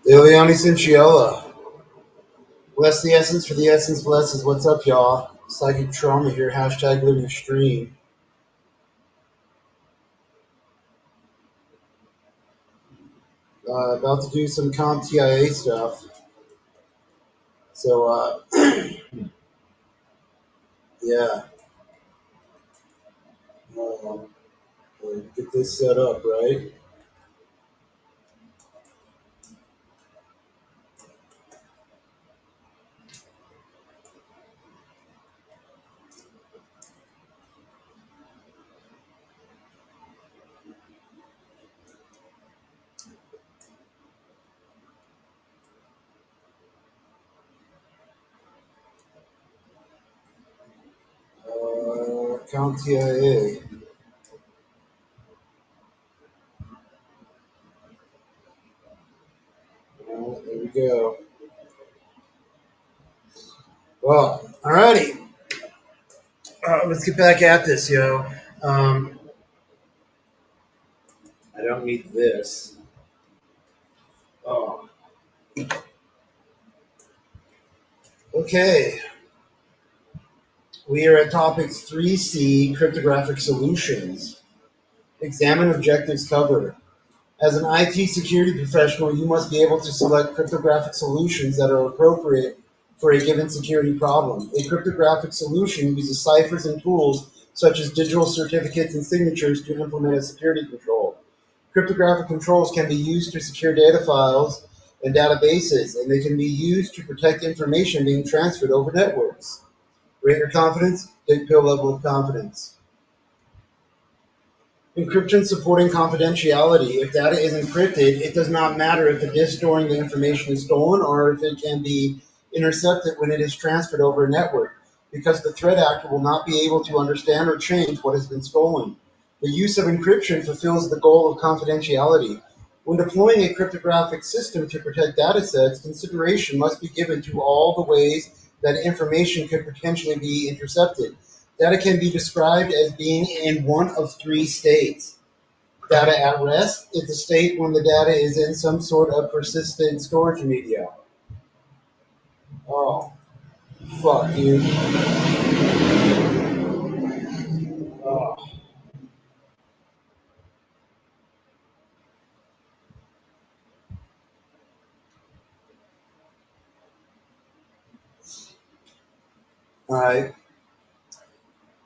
Ileani Cinciella. Bless the essence for the essence blesses. What's up, y'all? Psychic trauma here. Hashtag living stream. About to do some compTA stuff. So, yeah. Um, get this set up, right? compTA. There we go. Well, alrighty. Let's get back at this, yo. Um, I don't need this. Oh, okay. We are at topics 3C, cryptographic solutions. Examine objectives cover. As an IT security professional, you must be able to select cryptographic solutions that are appropriate for a given security problem. A cryptographic solution uses ciphers and tools such as digital certificates and signatures to implement a security control. Cryptographic controls can be used to secure data files and databases, and they can be used to protect information being transferred over networks. Rate your confidence, take pill level of confidence. Encryption supporting confidentiality. If data is encrypted, it does not matter if the disk storing the information is stolen or if it can be intercepted when it is transferred over a network, because the threat actor will not be able to understand or change what has been stolen. The use of encryption fulfills the goal of confidentiality. When deploying a cryptographic system to protect data sets, consideration must be given to all the ways that information could potentially be intercepted. Data can be described as being in one of three states. Data at rest is a state when the data is in some sort of persistent storage media. Oh, fuck, dude. Oh. Alright.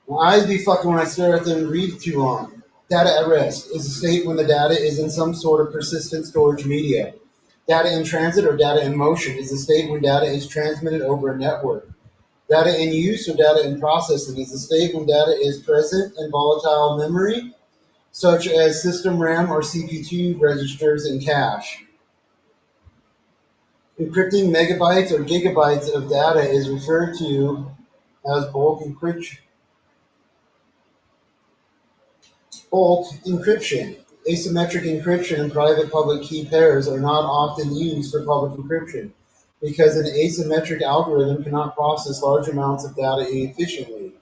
My eyes be fucking when I stare at them and read too long. Data at rest is a state when the data is in some sort of persistent storage media. Data in transit or data in motion is a state when data is transmitted over a network. Data in use or data in processing is a state when data is present in volatile memory, such as system RAM or CPU registers and cache. Encrypting megabytes or gigabytes of data is referred to as bulk encryption. Bulk encryption. Asymmetric encryption and private public key pairs are not often used for public encryption because an asymmetric algorithm cannot process large amounts of data efficiently.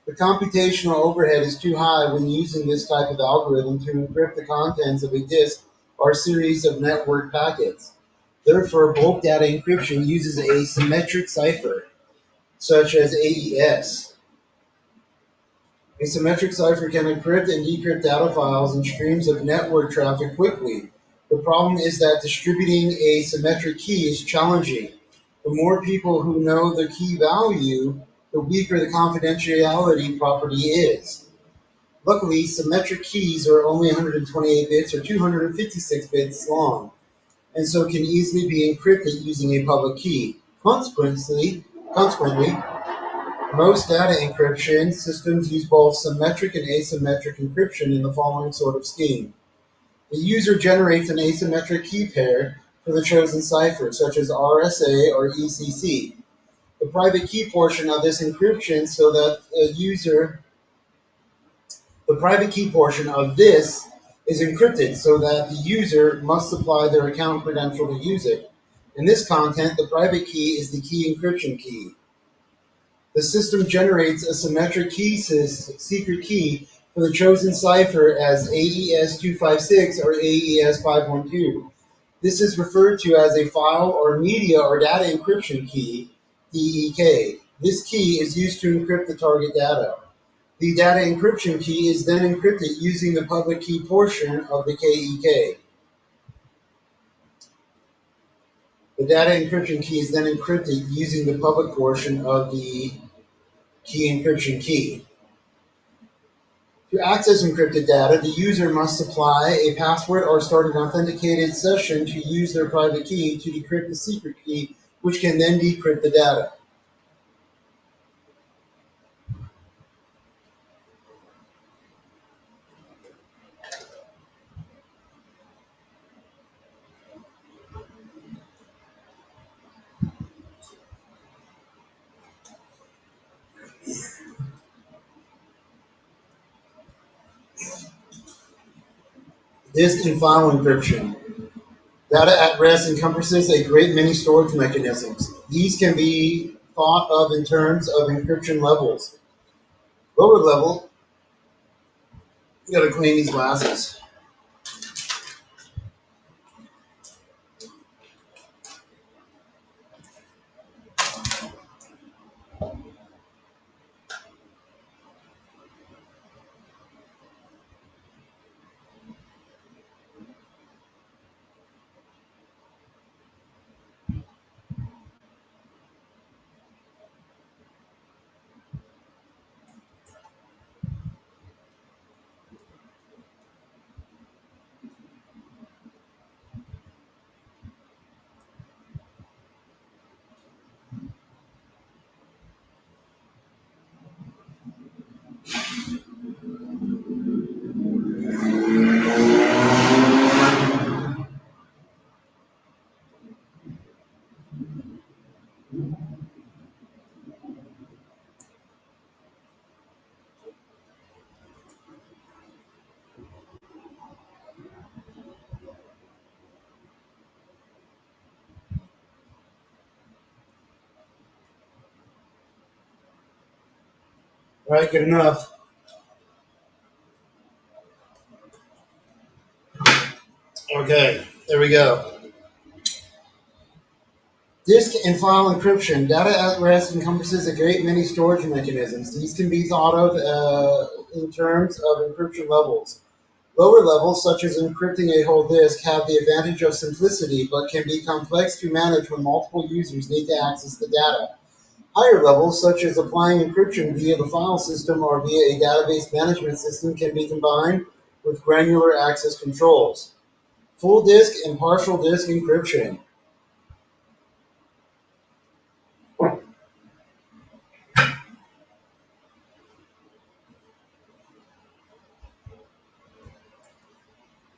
The computational overhead is too high when using this type of algorithm to encrypt the contents of a disk or series of network packets. Therefore, bulk data encryption uses a symmetric cipher, such as AES. A symmetric cipher can encrypt and decrypt data files and streams of network traffic quickly. The problem is that distributing a symmetric key is challenging. The more people who know the key value, the weaker the confidentiality property is. Luckily, symmetric keys are only 128 bits or 256 bits long, and so can easily be encrypted using a public key. Consequently, most data encryption systems use both symmetric and asymmetric encryption in the following sort of scheme. The user generates an asymmetric key pair for the chosen cipher, such as RSA or ECC. The private key portion of this encryption so that a user The private key portion of this is encrypted so that the user must supply their account credential to use it. In this content, the private key is the key encryption key. The system generates a symmetric secret key for the chosen cipher as AES 256 or AES 512. This is referred to as a file or media or data encryption key, DEK. This key is used to encrypt the target data. The data encryption key is then encrypted using the public key portion of the KEK. The data encryption key is then encrypted using the public portion of the key encryption key. To access encrypted data, the user must supply a password or start an authenticated session to use their private key to decrypt the secret key, which can then decrypt the data. Disk and file encryption. Data at rest encompasses a great many storage mechanisms. These can be thought of in terms of encryption levels. Lower level, you gotta clean these glasses. All right, good enough. Okay, there we go. Disk and file encryption. Data at rest encompasses a great many storage mechanisms. These can be thought of in terms of encryption levels. Lower levels, such as encrypting a whole disk, have the advantage of simplicity but can be complex to manage when multiple users need to access the data. Higher levels, such as applying encryption via the file system or via a database management system, can be combined with granular access controls. Full disk and partial disk encryption.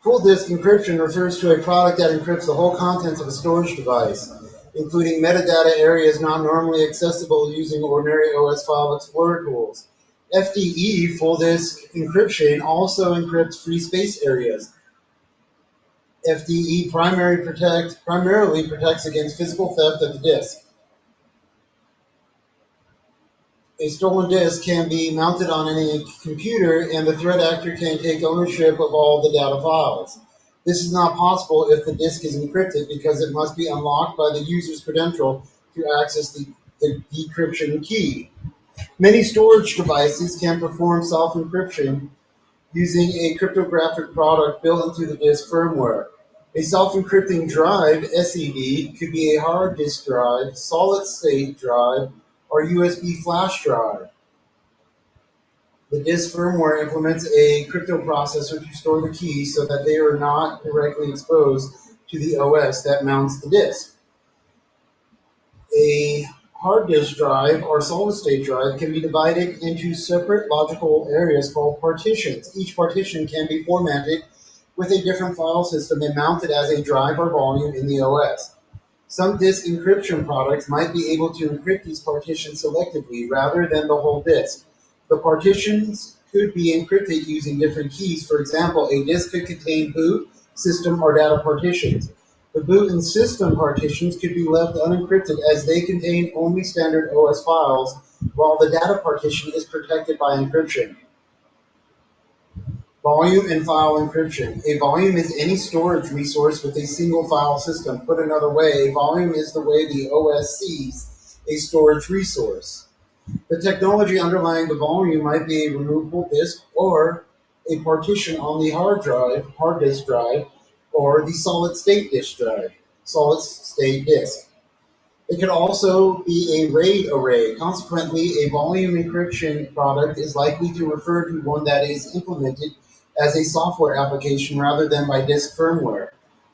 Full disk encryption refers to a product that encrypts the whole contents of a storage device, including metadata areas not normally accessible using ordinary OS File Explorer tools. FDE, full disk encryption, also encrypts free space areas. FDE primarily protects against physical theft of the disk. A stolen disk can be mounted on any computer, and the threat actor can take ownership of all the data files. This is not possible if the disk is encrypted because it must be unlocked by the user's credential to access the decryption key. Many storage devices can perform self-encryption using a cryptographic product built into the disk firmware. A self-encrypting drive, SED, could be a hard disk drive, solid-state drive, or USB flash drive. The disk firmware implements a crypto processor to store the keys so that they are not directly exposed to the OS that mounts the disk. A hard disk drive or solid state drive can be divided into separate logical areas called partitions. Each partition can be formatted with a different file system and mounted as a drive or volume in the OS. Some disk encryption products might be able to encrypt these partitions selectively rather than the whole disk. The partitions could be encrypted using different keys. For example, a disk could contain boot, system, or data partitions. The boot and system partitions could be left unencrypted as they contain only standard OS files, while the data partition is protected by encryption. Volume and file encryption. A volume is any storage resource with a single file system. Put another way, a volume is the way the OS sees a storage resource. The technology underlying the volume might be a removable disk or a partition on the hard disk drive, or the solid state disk drive, solid state disk. It could also be a RAID array. Consequently, a volume encryption product is likely to refer to one that is implemented as a software application rather than by disk firmware.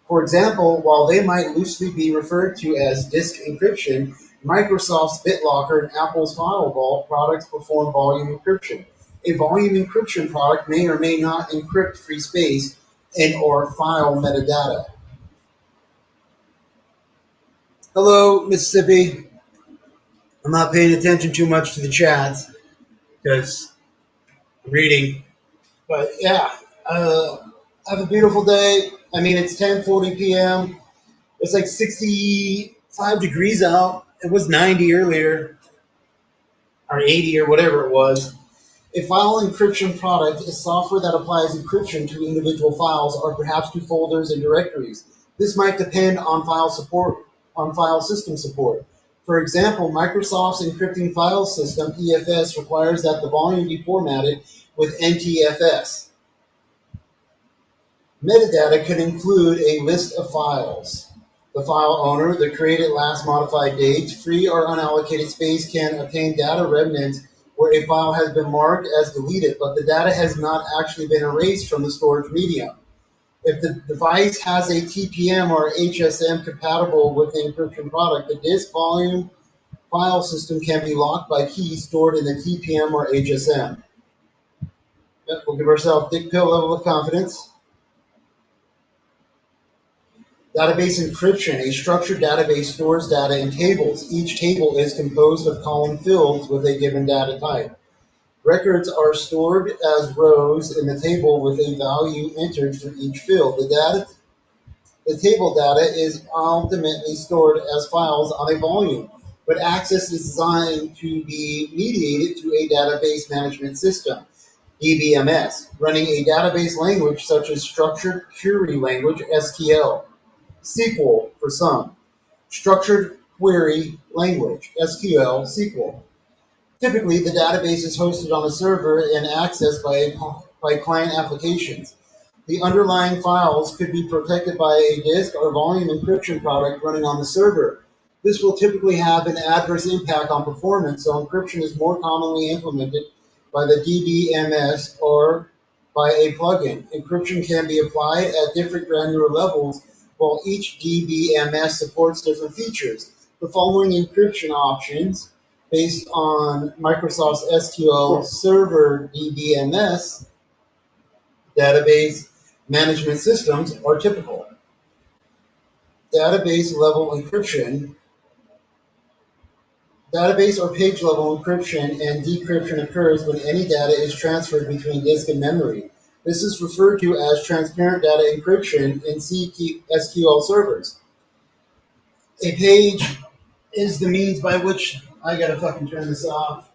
For example, while they might loosely be referred to as disk encryption, Microsoft's BitLocker and Apple's File Vault products perform volume encryption. A volume encryption product may or may not encrypt free space and or file metadata. Hello, Mississippi. I'm not paying attention too much to the chats because I'm reading. But yeah, have a beautiful day. I mean, it's 10:40 p.m. It's like 65 degrees out. It was 90 earlier, or 80 or whatever it was. A file encryption product is software that applies encryption to individual files or perhaps to folders and directories. This might depend on file system support. For example, Microsoft's encrypting file system, EFS, requires that the volume be formatted with NTFS. Metadata could include a list of files. The file owner, the created last modified date, free or unallocated space can obtain data remnants where a file has been marked as deleted, but the data has not actually been erased from the storage medium. If the device has a TPM or HSM compatible with the encryption product, the disk volume file system can be locked by keys stored in the TPM or HSM. Yep, we'll give ourselves dick pill level of confidence. Database encryption. A structured database stores data in tables. Each table is composed of column fields with a given data type. Records are stored as rows in the table with a value entered for each field. The table data is ultimately stored as files on a volume, but access is designed to be mediated through a database management system, DBMS, running a database language such as Structured Query Language, SQL. SQL for some. Structured Query Language, SQL. Typically, the database is hosted on a server and accessed by client applications. The underlying files could be protected by a disk or volume encryption product running on the server. This will typically have an adverse impact on performance, so encryption is more commonly implemented by the DBMS or by a plugin. Encryption can be applied at different granular levels, while each DBMS supports different features. The following encryption options, based on Microsoft's SQL Server DBMS database management systems, are typical. Database level encryption. Database or page level encryption and decryption occurs when any data is transferred between disk and memory. This is referred to as transparent data encryption in SQL servers. A page is the means by which I gotta fucking turn this off.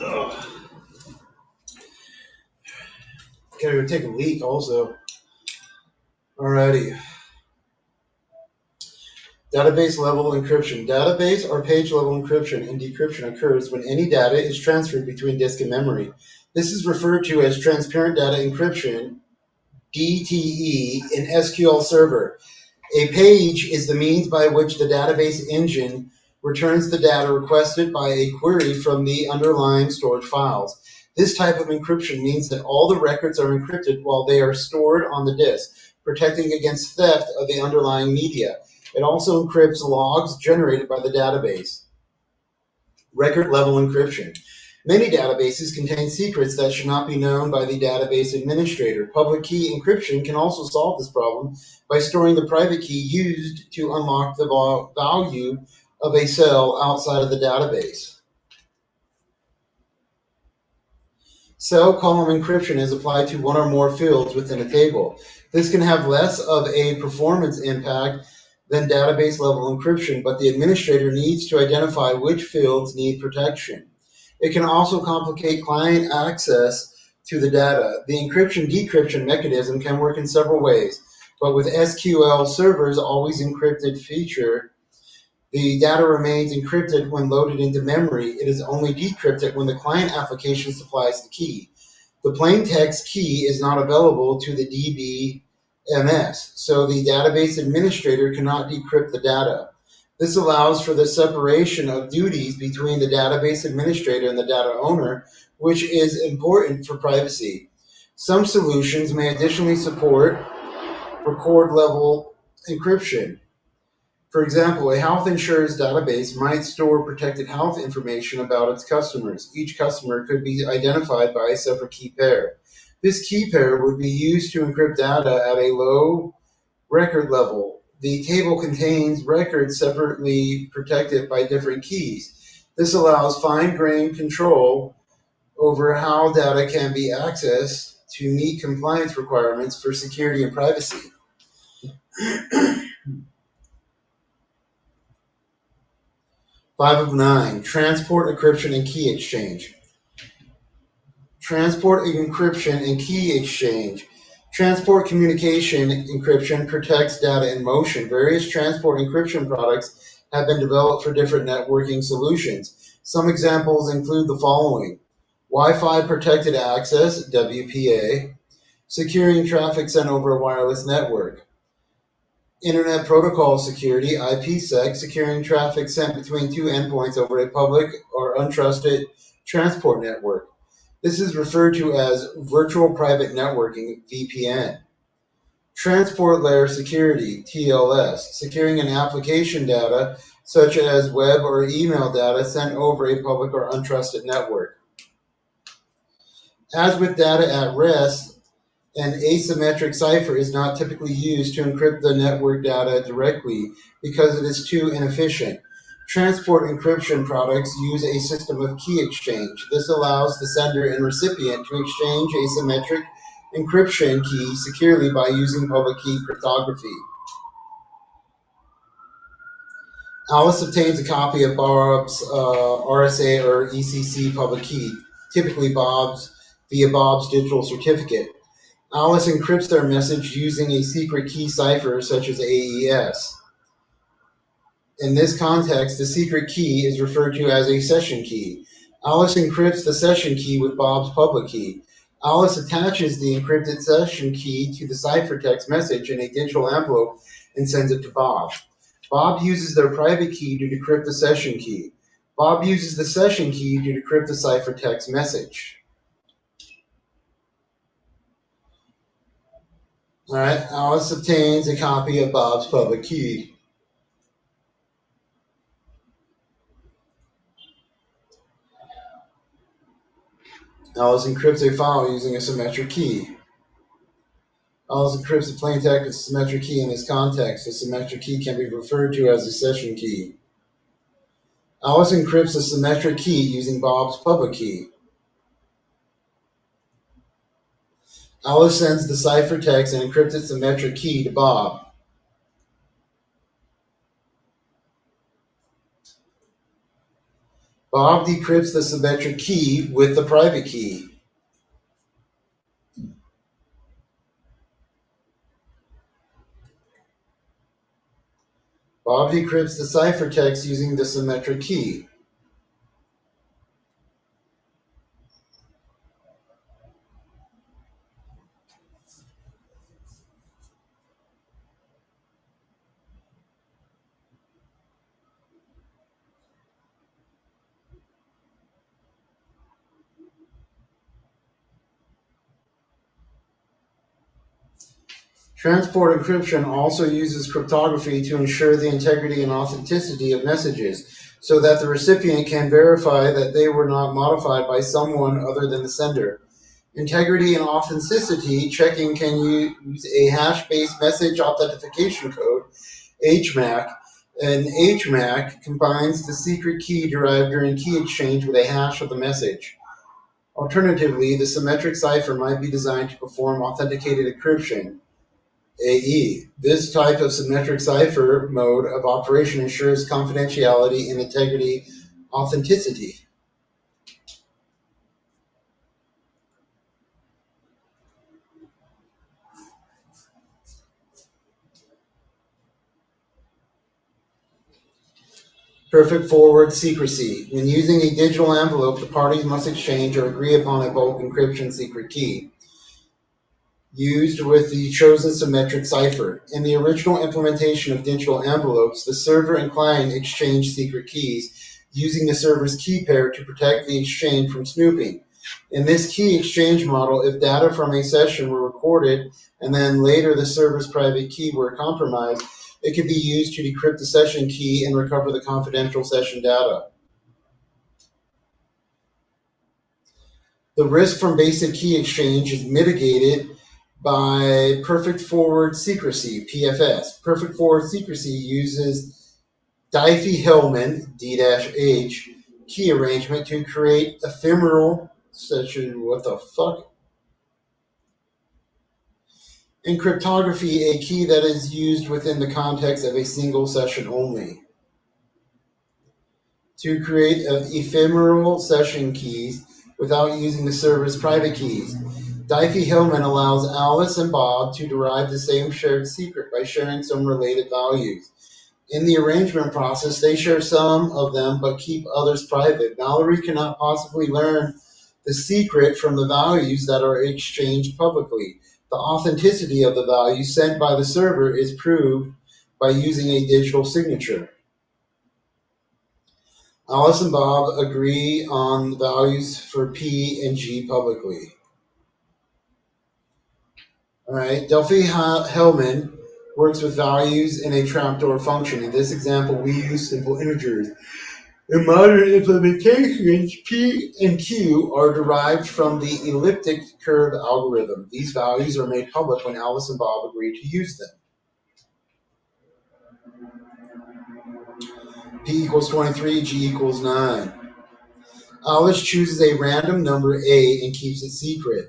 Ugh. Gotta go take a leak also. Alrighty. Database level encryption. Database or page level encryption and decryption occurs when any data is transferred between disk and memory. This is referred to as transparent data encryption, DTE, in SQL Server. A page is the means by which the database engine returns the data requested by a query from the underlying storage files. This type of encryption means that all the records are encrypted while they are stored on the disk, protecting against theft of the underlying media. It also encrypts logs generated by the database. Record level encryption. Many databases contain secrets that should not be known by the database administrator. Public key encryption can also solve this problem by storing the private key used to unlock the value of a cell outside of the database. Cell column encryption is applied to one or more fields within a table. This can have less of a performance impact than database level encryption, but the administrator needs to identify which fields need protection. It can also complicate client access to the data. The encryption-decryption mechanism can work in several ways, but with SQL servers always encrypted feature, the data remains encrypted when loaded into memory. It is only decrypted when the client application supplies the key. The plain text key is not available to the DBMS, so the database administrator cannot decrypt the data. This allows for the separation of duties between the database administrator and the data owner, which is important for privacy. Some solutions may additionally support record level encryption. For example, a health insurance database might store protected health information about its customers. Each customer could be identified by a separate key pair. This key pair would be used to encrypt data at a low record level. The table contains records separately protected by different keys. This allows fine-grained control over how data can be accessed to meet compliance requirements for security and privacy. 5 of 9, transport encryption and key exchange. Transport encryption and key exchange. Transport communication encryption protects data in motion. Various transport encryption products have been developed for different networking solutions. Some examples include the following: Wi-Fi protected access, WPA, securing traffic sent over a wireless network. Internet Protocol Security, IPsec, securing traffic sent between two endpoints over a public or untrusted transport network. This is referred to as Virtual Private Networking, VPN. Transport Layer Security, TLS, securing an application data such as web or email data sent over a public or untrusted network. As with data at rest, an asymmetric cipher is not typically used to encrypt the network data directly because it is too inefficient. Transport encryption products use a system of key exchange. This allows the sender and recipient to exchange asymmetric encryption keys securely by using public key cryptography. Alice obtains a copy of Bob's RSA or ECC public key, typically via Bob's digital certificate. Alice encrypts their message using a secret key cipher such as AES. In this context, the secret key is referred to as a session key. Alice encrypts the session key with Bob's public key. Alice attaches the encrypted session key to the ciphertext message in a digital envelope and sends it to Bob. Bob uses their private key to decrypt the session key. Bob uses the session key to decrypt the ciphertext message. All right, Alice obtains a copy of Bob's public key. Alice encrypts a file using a symmetric key. Alice encrypts the plaintext with a symmetric key in this context. The symmetric key can be referred to as a session key. Alice encrypts a symmetric key using Bob's public key. Alice sends the ciphertext and encrypted symmetric key to Bob. Bob decrypts the symmetric key with the private key. Bob decrypts the ciphertext using the symmetric key. Transport encryption also uses cryptography to ensure the integrity and authenticity of messages so that the recipient can verify that they were not modified by someone other than the sender. Integrity and authenticity checking can use a hash-based message authentication code, HMAC. An HMAC combines the secret key derived during key exchange with a hash of the message. Alternatively, the symmetric cipher might be designed to perform authenticated encryption, AE. This type of symmetric cipher mode of operation ensures confidentiality and integrity authenticity. Perfect forward secrecy. When using a digital envelope, the parties must exchange or agree upon a bulk encryption secret key used with the chosen symmetric cipher. In the original implementation of digital envelopes, the server and client exchanged secret keys using the server's key pair to protect the exchange from snooping. In this key exchange model, if data from a session were recorded and then later the server's private key were compromised, it could be used to decrypt the session key and recover the confidential session data. The risk from basic key exchange is mitigated by perfect forward secrecy, PFS. Perfect forward secrecy uses Diffie-Hellman, D-H, key arrangement to create ephemeral session. What the fuck? In cryptography, a key that is used within the context of a single session only. To create ephemeral session keys without using the server's private keys. Diffie-Hellman allows Alice and Bob to derive the same shared secret by sharing some related values. In the arrangement process, they share some of them but keep others private. Mallory cannot possibly learn the secret from the values that are exchanged publicly. The authenticity of the values sent by the server is proved by using a digital signature. Alice and Bob agree on the values for P and G publicly. All right, Delphi-Hellman works with values in a trapdoor function. In this example, we use simple integers. In modern implementations, P and Q are derived from the elliptic curve algorithm. These values are made public when Alice and Bob agree to use them. P equals 23, G equals 9. Alice chooses a random number A and keeps it secret.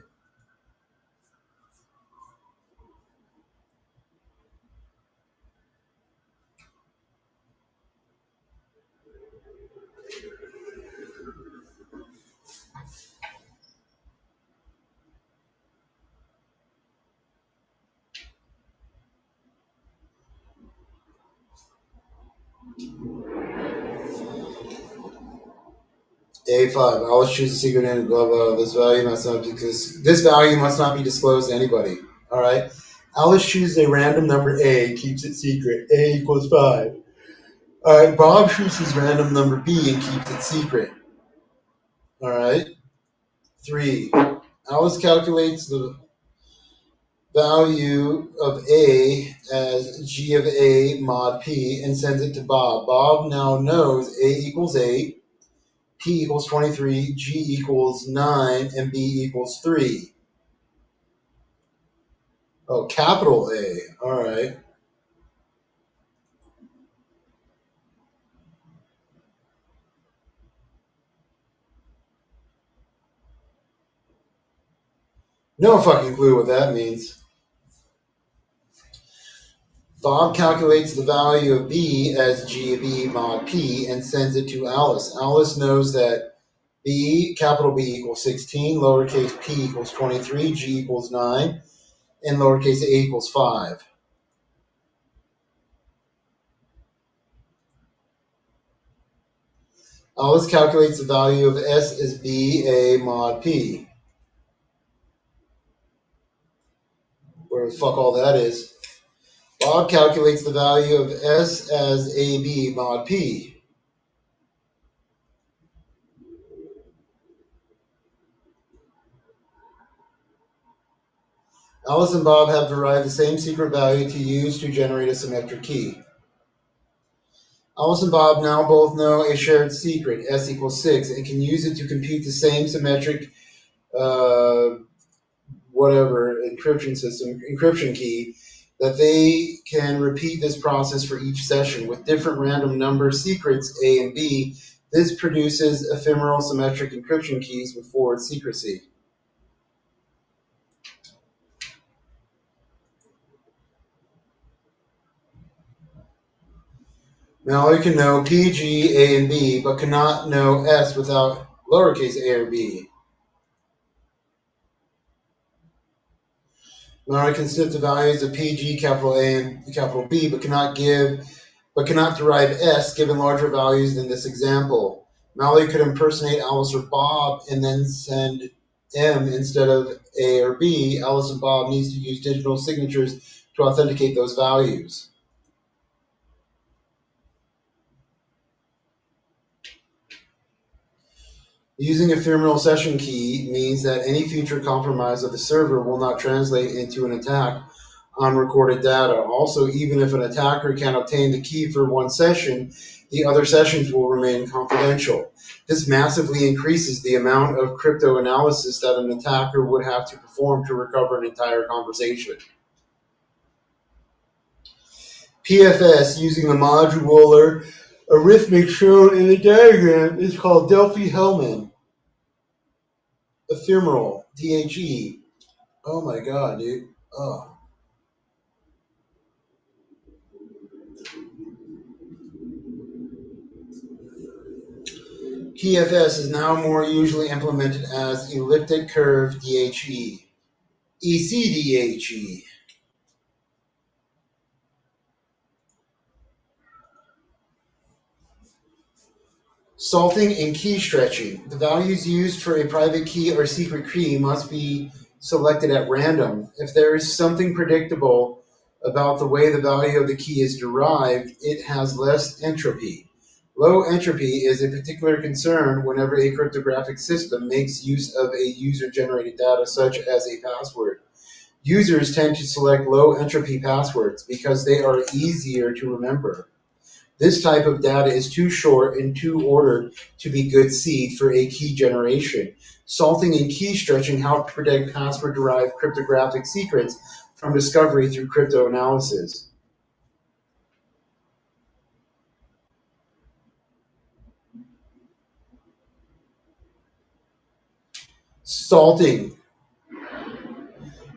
A5. Alice chooses a secret and blah blah. This value must not be disclosed to anybody. All right. Alice chooses a random number A, keeps it secret. A equals 5. All right. Bob chooses random number B and keeps it secret. All right. 3. Alice calculates the value of A as G of A mod P and sends it to Bob. Bob now knows A equals 8, P equals 23, G equals 9, and B equals 3. Oh, capital A. All right. No fucking clue what that means. Bob calculates the value of B as G of E mod P and sends it to Alice. Alice knows that B, capital B equals 16, lowercase p equals 23, G equals 9, and lowercase a equals 5. Alice calculates the value of S as B A mod P. Where the fuck all that is. Bob calculates the value of S as AB mod P. Alice and Bob have derived the same secret value to use to generate a symmetric key. Alice and Bob now both know a shared secret, S equals 6, and can use it to compute the same symmetric uh, encryption key, that they can repeat this process for each session with different random number secrets A and B. This produces ephemeral symmetric encryption keys with forward secrecy. Now we can know P, G, A, and B, but cannot know S without lowercase a or b. Mallory can snip the values of P, G, capital A, and capital B, but cannot derive S given larger values than this example. Mallory could impersonate Alice or Bob and then send M instead of A or B. Alice and Bob needs to use digital signatures to authenticate those values. Using ephemeral session key means that any future compromise of the server will not translate into an attack on recorded data. Also, even if an attacker can obtain the key for one session, the other sessions will remain confidential. This massively increases the amount of crypto analysis that an attacker would have to perform to recover an entire conversation. PFS using the modular arithmetic shown in the diagram is called Delphi-Hellman. Ephemeral, DHE. Oh my god, dude. Oh. PFS is now more usually implemented as elliptic curve DHE. ECDHE. Salting and key stretching. The values used for a private key or secret key must be selected at random. If there is something predictable about the way the value of the key is derived, it has less entropy. Low entropy is a particular concern whenever a cryptographic system makes use of a user-generated data such as a password. Users tend to select low entropy passwords because they are easier to remember. This type of data is too short and too ordered to be good seed for a key generation. Salting and key stretching help predict password-derived cryptographic secrets from discovery through cryptanalysis. Salting.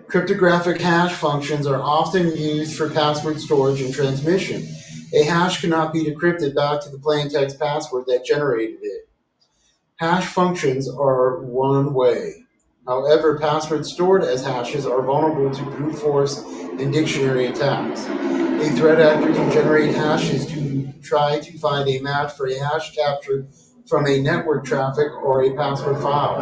Cryptographic hash functions are often used for password storage and transmission. A hash cannot be decrypted back to the plaintext password that generated it. Hash functions are one way. However, passwords stored as hashes are vulnerable to brute force and dictionary attacks. A threat actor can generate hashes to try to find a match for a hash captured from a network traffic or a password file.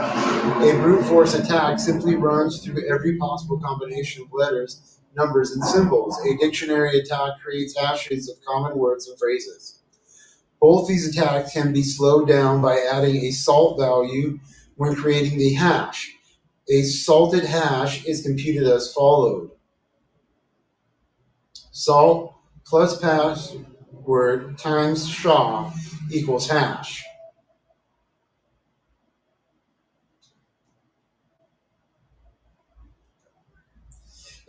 A brute force attack simply runs through every possible combination of letters, numbers, and symbols. A dictionary attack creates hashes of common words and phrases. Both these attacks can be slowed down by adding a salt value when creating the hash. A salted hash is computed as followed. Salt plus password times SHA equals hash.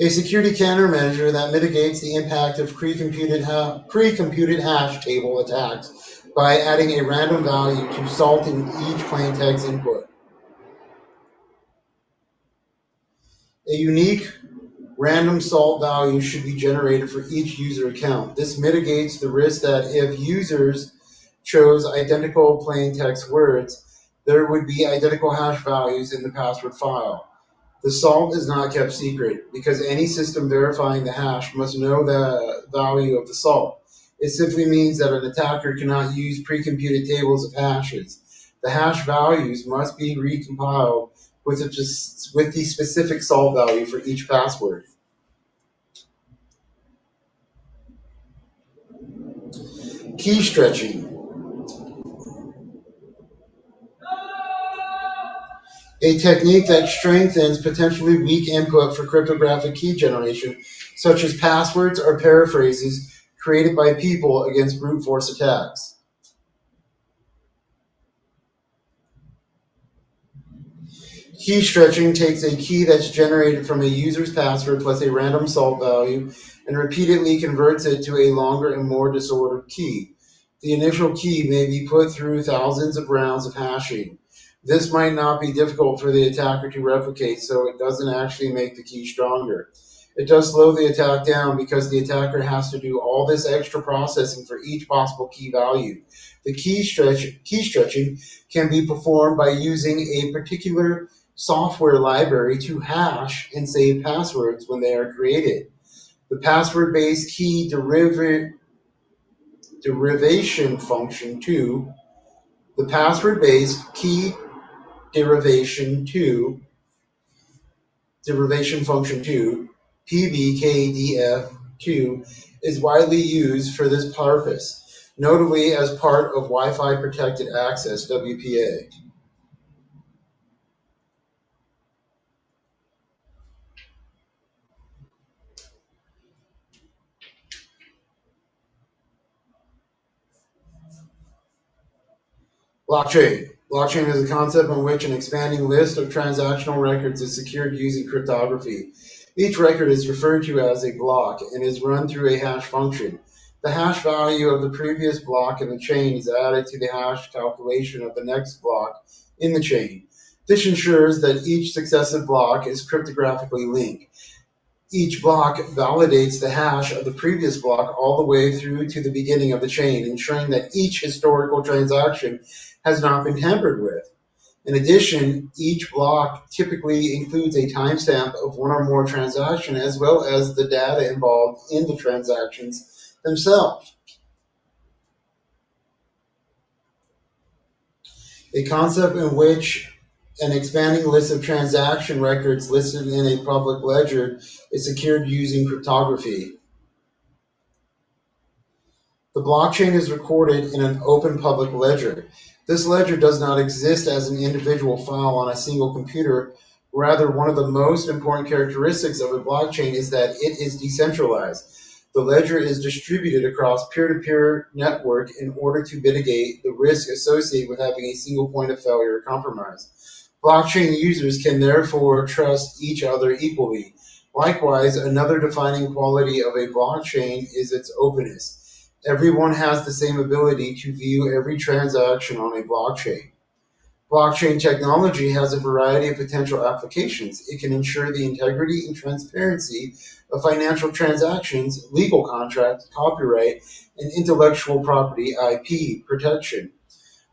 A security countermeasure that mitigates the impact of pre-computed hash table attacks by adding a random value to salting each plaintext input. A unique random salt value should be generated for each user account. This mitigates the risk that if users chose identical plaintext words, there would be identical hash values in the password file. The salt is not kept secret because any system verifying the hash must know the value of the salt. It simply means that an attacker cannot use pre-computed tables of hashes. The hash values must be recompiled with the specific salt value for each password. Key stretching. a technique that strengthens potentially weak input for cryptographic key generation, such as passwords or paraphrases created by people against brute force attacks. Key stretching takes a key that's generated from a user's password plus a random salt value and repeatedly converts it to a longer and more disordered key. The initial key may be put through thousands of rounds of hashing. This might not be difficult for the attacker to replicate, so it doesn't actually make the key stronger. It does slow the attack down because the attacker has to do all this extra processing for each possible key value. The key stretching can be performed by using a particular software library to hash and save passwords when they are created. The password-based key derivation function 2, the password-based key derivation 2, derivation function 2, PBKDF2, is widely used for this purpose, notably as part of Wi-Fi Protected Access, WPA. Blockchain. Blockchain is a concept in which an expanding list of transactional records is secured using cryptography. Each record is referred to as a block and is run through a hash function. The hash value of the previous block in the chain is added to the hash calculation of the next block in the chain. This ensures that each successive block is cryptographically linked. Each block validates the hash of the previous block all the way through to the beginning of the chain, ensuring that each historical transaction has not been tampered with. In addition, each block typically includes a timestamp of one or more transactions as well as the data involved in the transactions themselves. A concept in which an expanding list of transaction records listed in a public ledger is secured using cryptography. The blockchain is recorded in an open public ledger. This ledger does not exist as an individual file on a single computer. Rather, one of the most important characteristics of a blockchain is that it is decentralized. The ledger is distributed across peer-to-peer network in order to mitigate the risk associated with having a single point of failure or compromise. Blockchain users can therefore trust each other equally. Likewise, another defining quality of a blockchain is its openness. Everyone has the same ability to view every transaction on a blockchain. Blockchain technology has a variety of potential applications. It can ensure the integrity and transparency of financial transactions, legal contracts, copyright, and intellectual property IP protection,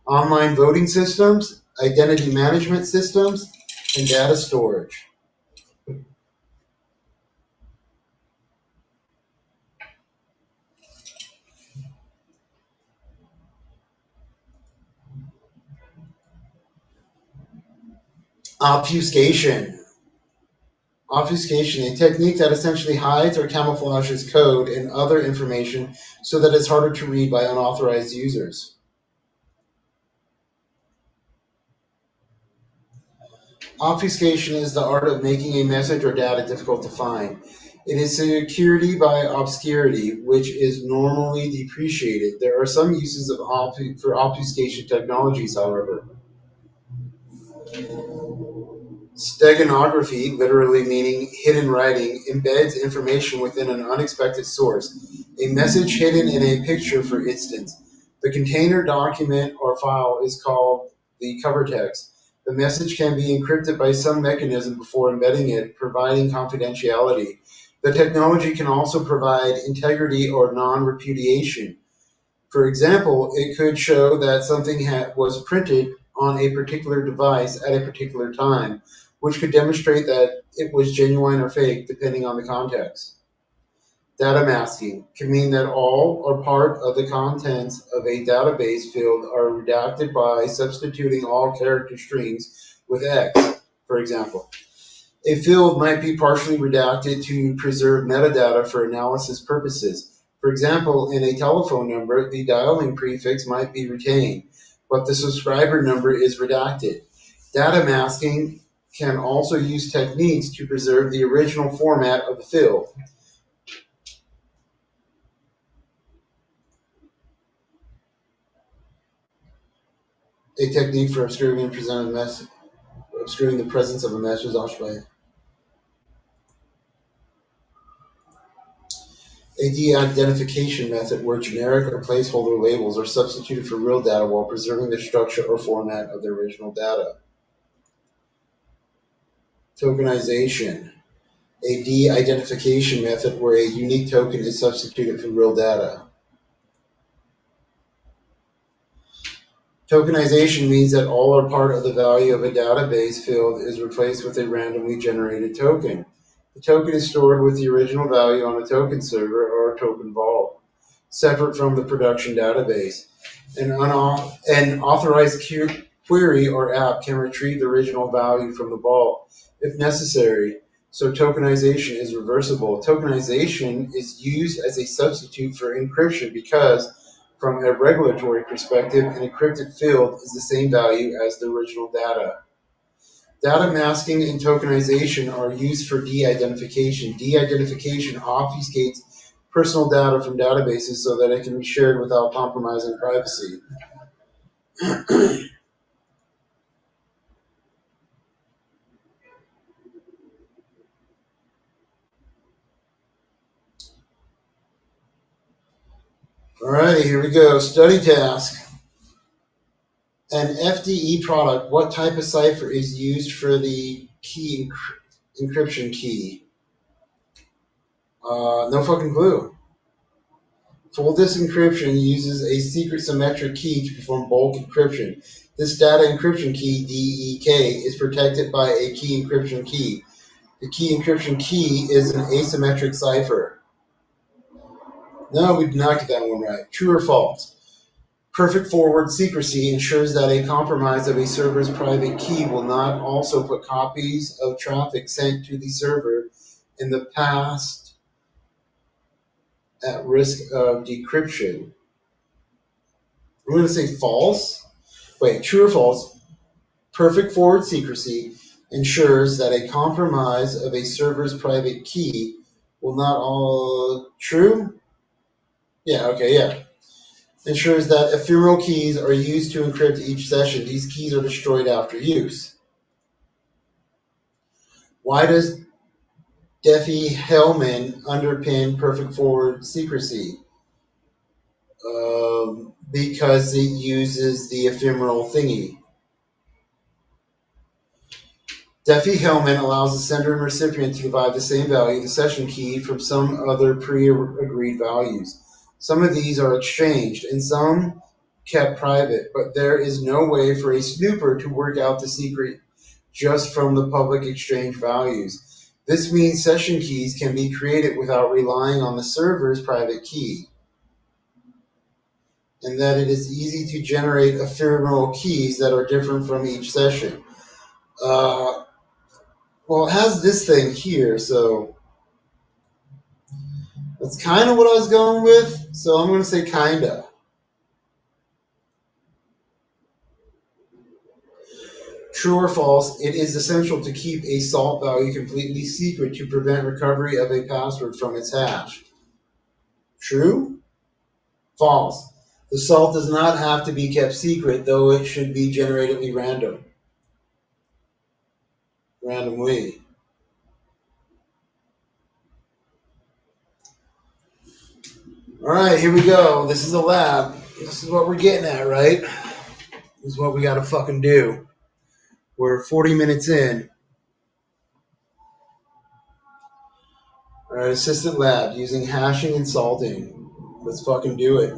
online voting systems, identity management systems, and data storage. Obfuscation. Obfuscation, a technique that essentially hides or camouflages code and other information so that it's harder to read by unauthorized users. Obfuscation is the art of making a message or data difficult to find. It is security by obscurity, which is normally depreciated. There are some uses for obfuscation technologies, however. Steganography, literally meaning hidden writing, embeds information within an unexpected source. A message hidden in a picture, for instance. The container, document, or file is called the cover text. The message can be encrypted by some mechanism before embedding it, providing confidentiality. The technology can also provide integrity or non repudiation. For example, it could show that something was printed on a particular device at a particular time, which could demonstrate that it was genuine or fake depending on the context. Data masking can mean that all or part of the contents of a database field are redacted by substituting all character strings with X, for example. A field might be partially redacted to preserve metadata for analysis purposes. For example, in a telephone number, the dialing prefix might be retained, but the subscriber number is redacted. Data masking can also use techniques to preserve the original format of the field. A technique for obscuring obscuring the presence of a message by a de-identification method where generic or placeholder labels are substituted for real data while preserving the structure or format of the original data. Tokenization, a de-identification method where a unique token is substituted for real data. Tokenization means that all or part of the value of a database field is replaced with a randomly generated token. The token is stored with the original value on a token server or a token vault, separate from the production database. An authorized query or app can retrieve the original value from the vault if necessary. So tokenization is reversible. Tokenization is used as a substitute for encryption because from a regulatory perspective, an encrypted field is the same value as the original data. Data masking and tokenization are used for de-identification. De-identification obfuscates personal data from databases so that it can be shared without compromising privacy. Alrighty, here we go. Study task. An FDE product, what type of cipher is used for the key encryption key? No fucking clue. Full disk encryption uses a secret symmetric key to perform bulk encryption. This data encryption key, DEK, is protected by a key encryption key. The key encryption key is an asymmetric cipher. No, we did not get that one right. True or false? Perfect forward secrecy ensures that a compromise of a server's private key will not also put copies of traffic sent to the server in the past at risk of decryption. I'm going to say false. Wait, true or false? Perfect forward secrecy ensures that a compromise of a server's private key will not all true. Yeah, okay, yeah. Ensures that ephemeral keys are used to encrypt each session. These keys are destroyed after use. Why does Diffie-Hellman underpin perfect forward secrecy? Because it uses the ephemeral thingy. Diffie-Hellman allows the sender and recipient to divide the same value, the session key, from some other pre-agreed values. Some of these are exchanged and some kept private, but there is no way for a snooper to work out the secret just from the public exchange values. This means session keys can be created without relying on the server's private key, and that it is easy to generate ephemeral keys that are different from each session. Well, it has this thing here, so that's kind of what I was going with. So I'm going to say kinda. True or false, it is essential to keep a salt value completely secret to prevent recovery of a password from its hash. True? False. The salt does not have to be kept secret, though it should be generated randomly. All right, here we go. This is a lab. This is what we're getting at, right? This is what we got to fucking do. We're 40 minutes in. All right, assistant lab using hashing and salting. Let's fucking do it.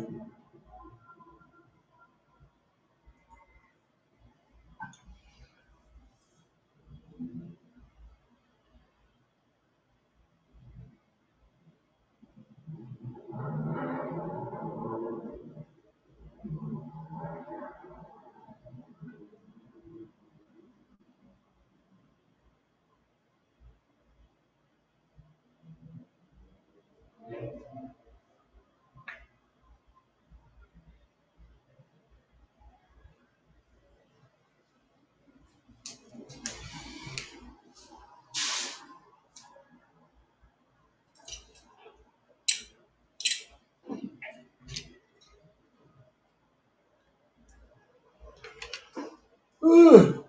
All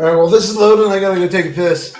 right, well, this is loading. I gotta go take a piss.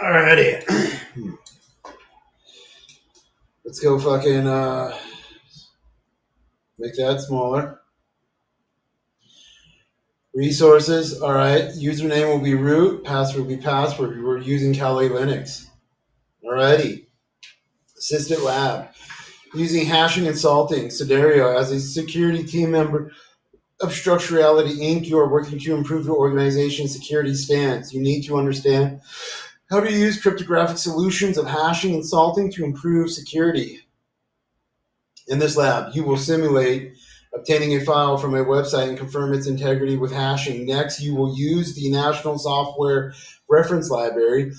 Alrighty. Let's go fucking make that smaller. Resources, all right. Username will be root, password will be password. We're using Kali Linux. Alrighty. Assistant lab. Using hashing and salting. Siderio, as a security team member of Structurality Inc., you are working to improve your organization's security stance. You need to understand how to use cryptographic solutions of hashing and salting to improve security. In this lab, you will simulate obtaining a file from a website and confirm its integrity with hashing. Next, you will use the National Software Reference Library,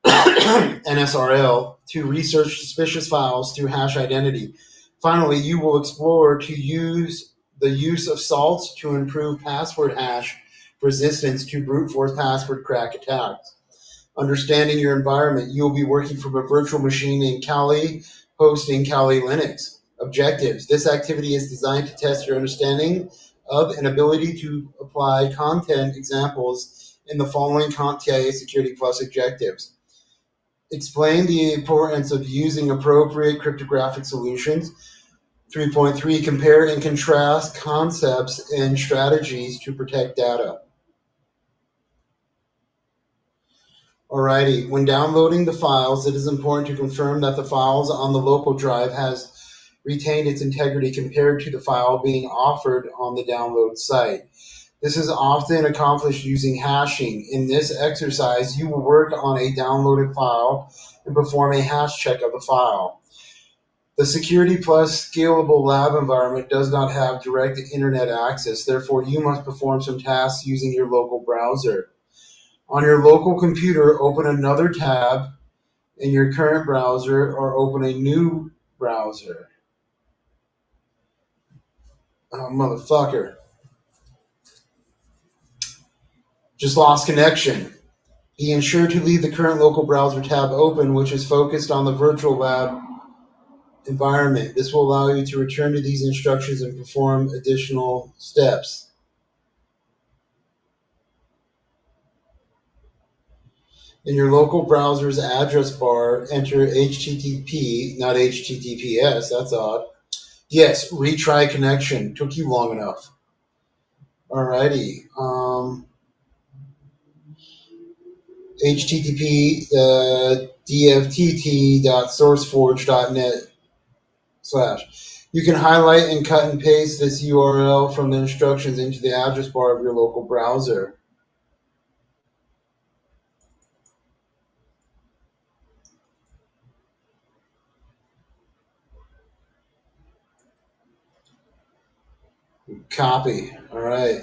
NSRL, to research suspicious files through hash identity. Finally, you will explore to use the use of salts to improve password hash resistance to brute force password crack attacks. Understanding your environment, you will be working from a virtual machine in Kali, hosting Kali Linux. Objectives. This activity is designed to test your understanding of and ability to apply content examples in the following compTA Security Plus objectives. Explain the importance of using appropriate cryptographic solutions. 3.3. Compare and contrast concepts and strategies to protect data. Alrighty, when downloading the files, it is important to confirm that the files on the local drive has retained its integrity compared to the file being offered on the download site. This is often accomplished using hashing. In this exercise, you will work on a downloaded file and perform a hash check of the file. The Security Plus scalable lab environment does not have direct internet access, therefore you must perform some tasks using your local browser. On your local computer, open another tab in your current browser or open a new browser. Oh, motherfucker. Just lost connection. Be sure to leave the current local browser tab open, which is focused on the virtual lab environment. This will allow you to return to these instructions and perform additional steps. In your local browser's address bar, enter HTTP, not HTTPS. That's odd. Yes, retry connection. Took you long enough. Alrighty. HTTP dftt.sourceforge.net / You can highlight and cut and paste this URL from the instructions into the address bar of your local browser. Copy. All right.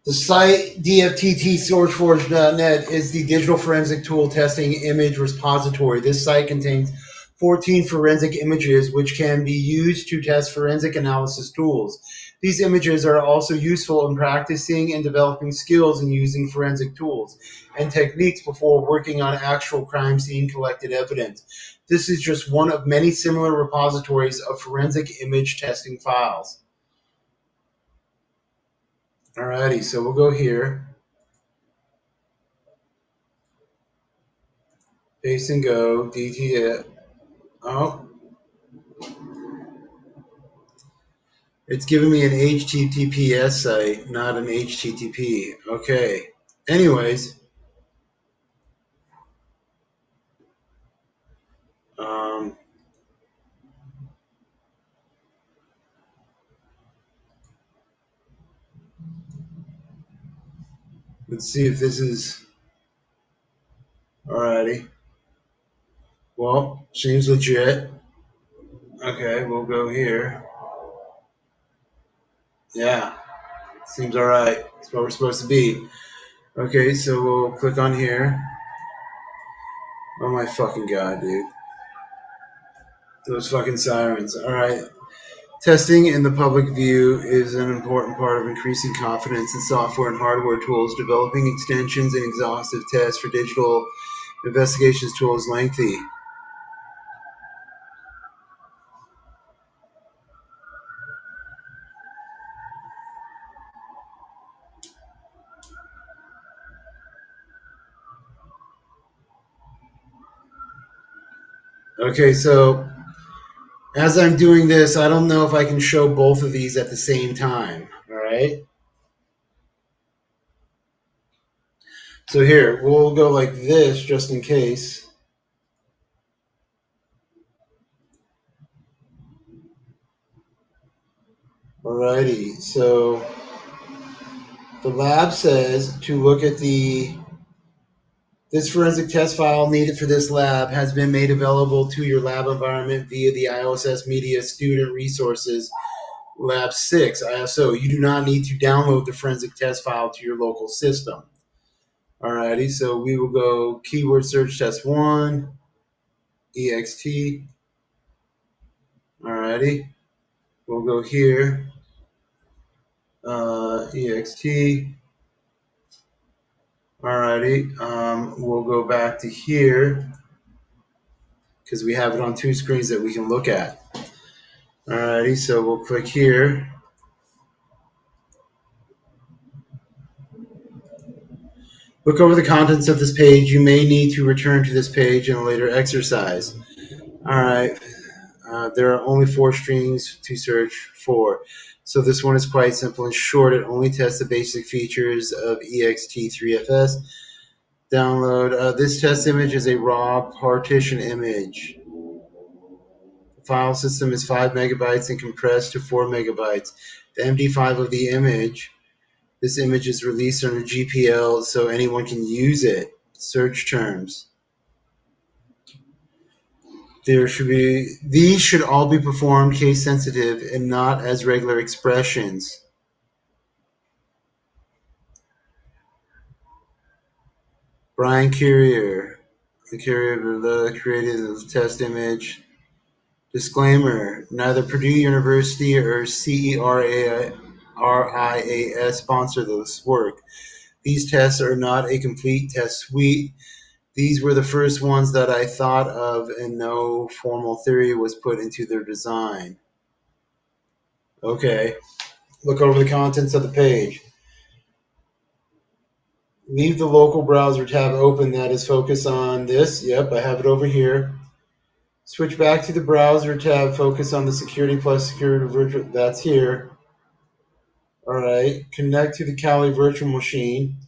The site dftsourceforge.net is the digital forensic tool testing image repository. This site contains 14 forensic images which can be used to test forensic analysis tools. These images are also useful in practicing and developing skills in using forensic tools and techniques before working on actual crime scene collected evidence. This is just one of many similar repositories of forensic image testing files. Alrighty, so we'll go here. Paste and go, DT. Oh, it's giving me an HTTPS site, not an HTTP. Okay. Anyways, um, let's see if this is. Alrighty. Well, seems legit. Okay, we'll go here. Yeah, seems alright. That's what we're supposed to be. Okay, so we'll click on here. Oh my fucking god, dude. Those fucking sirens. Alright. Testing in the public view is an important part of increasing confidence in software and hardware tools. Developing extensions and exhaustive tests for digital investigations tools lengthy. Okay, so as I'm doing this, I don't know if I can show both of these at the same time. All right. So here, we'll go like this just in case. Alrighty, so the lab says to look at this forensic test file needed for this lab has been made available to your lab environment via the IOSS Media Student Resources Lab 6 ISO. You do not need to download the forensic test file to your local system. Alrighty, so we will go keyword search test 1, EXT. Alrighty, we'll go here, EXT. Alrighty, we'll go back to here because we have it on two screens that we can look at. Alrighty, so we'll click here. Look over the contents of this page. You may need to return to this page in a later exercise. Alright, there are only 4 strings to search for. So this one is quite simple and short. It only tests the basic features of ext3fs. Download. This test image is a raw partition image. The file system is 5 megabytes and compressed to 4 megabytes. The MD5 of the image. This image is released under GPL so anyone can use it. Search terms. These should all be performed case sensitive and not as regular expressions. Brian Currier, the Currier created the test image. Disclaimer: neither Purdue University or CERAS sponsor this work. These tests are not a complete test suite. These were the first ones that I thought of, and no formal theory was put into their design. Okay, look over the contents of the page. Leave the local browser tab open that is focused on this. Yep, I have it over here. Switch back to the browser tab, focus on the security plus security virtual. That's here. All right, connect to the Kali virtual machine.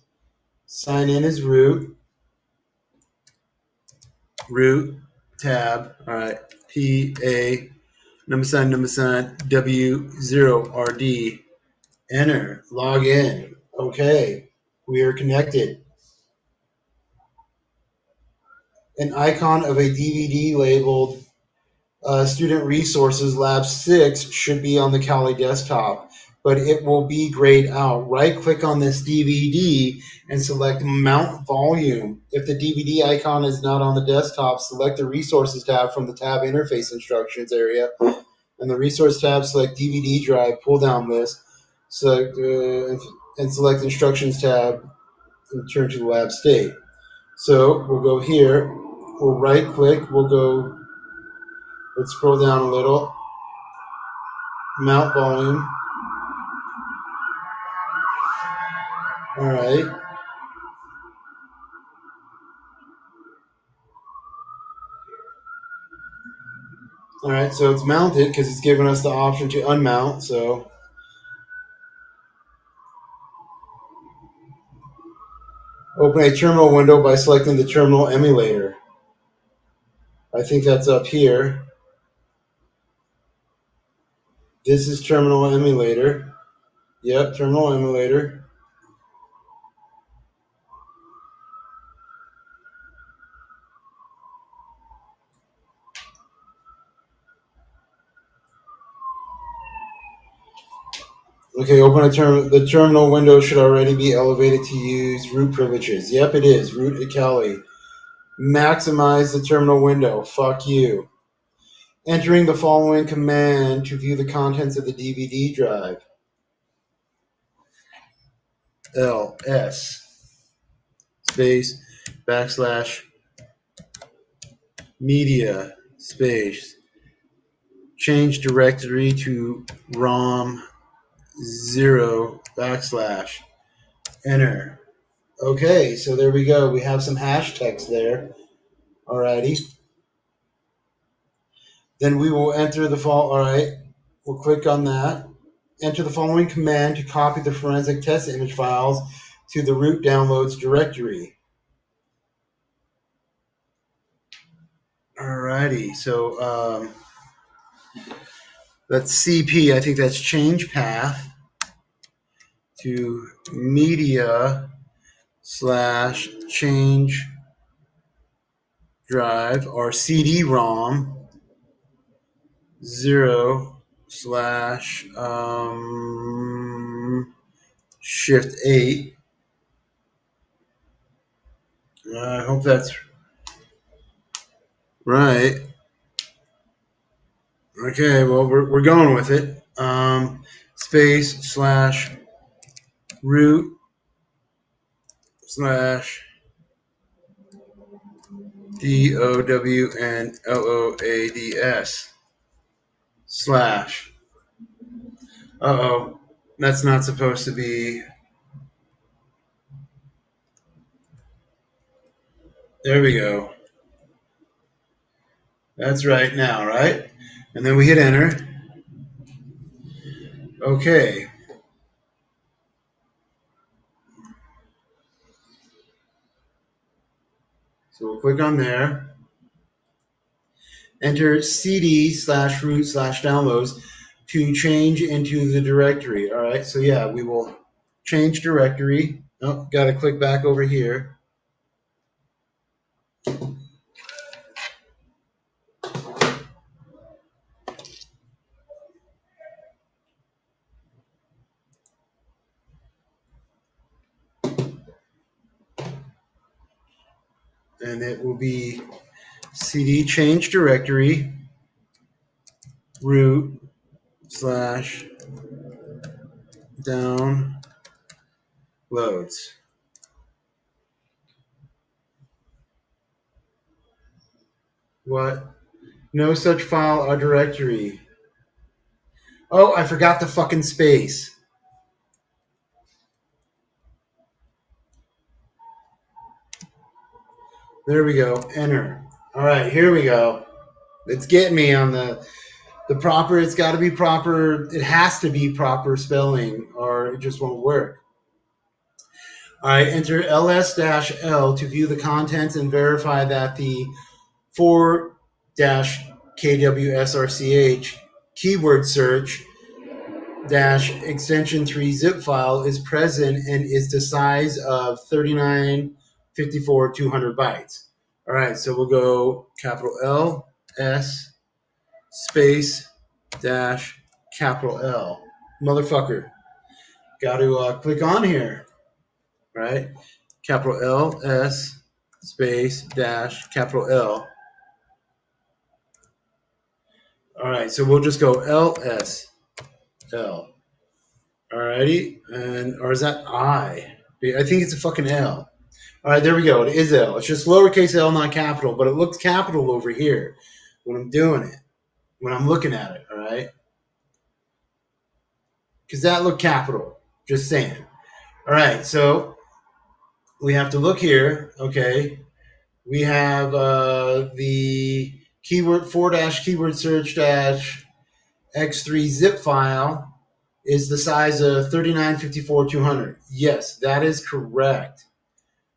Sign in as root. Root tab. All right, PA number sign W0RD. Enter. Log in. Okay, we are connected. An icon of a DVD labeled student resources, lab 6 should be on the Kali desktop, but it will be grayed out. Right click on this DVD and select mount volume. If the DVD icon is not on the desktop, select the resources tab from the tab interface instructions area. In the resource tab, select DVD drive pull down list, select and select instructions tab and turn to the lab state. So we'll go here, we'll right click, we'll go, let's scroll down a little, mount volume. All right. All right, so it's mounted because it's giving us the option to unmount. So open a terminal window by selecting the terminal emulator. I think that's up here. This is terminal emulator. Yep, terminal emulator. Okay, open the terminal window should already be elevated to use root privileges. Yep, it is. Root Akali. Maximize the terminal window. Fuck you. Entering the following command to view the contents of the DVD drive. ls space backslash media space change directory to rom 0 backslash enter. Okay, so there we go. We have some hash text there. Alrighty. Then we will enter the alright, we'll click on that. Enter the following command to copy the forensic test image files to the root downloads directory. Alrighty, so that's CP. I think that's change path to media slash change drive or CD-ROM 0 slash shift 8. I hope that's right. Okay, well, we're going with it. Space slash root slash DOWNLOADS slash. Uh-oh, that's not supposed to be. There we go. That's right now, right? And then we hit enter. Okay. So we'll click on there. Enter cd slash root slash downloads to change into the directory. All right, so yeah, we will change directory. Oh, got to click back over here. And it will be cd change directory root slash downloads. What? No such file or directory. Oh, I forgot the fucking space. There we go. Enter. All right, here we go. It's getting me on the proper. It's got to be proper. It has to be proper spelling, or it just won't work. All right, enter ls-l to view the contents and verify that the 4-kwsrch keyword search extension 3 zip file is present and is the size of 3954 200 bytes. All right, so we'll go capital L S space dash capital L. Motherfucker. Got to click on here, right? Capital L S space dash capital L. All right, so we'll just go L S L. Alrighty, and or is that I? I think it's a fucking L. All right, there we go. It is L. It's just lowercase L, not capital, but it looks capital over here when I'm doing it, when I'm looking at it. All right, because that looked capital. Just saying. All right, so we have to look here. Okay, we have the keyword keyword search x3 zip file is the size of 3954-200. Yes, that is correct.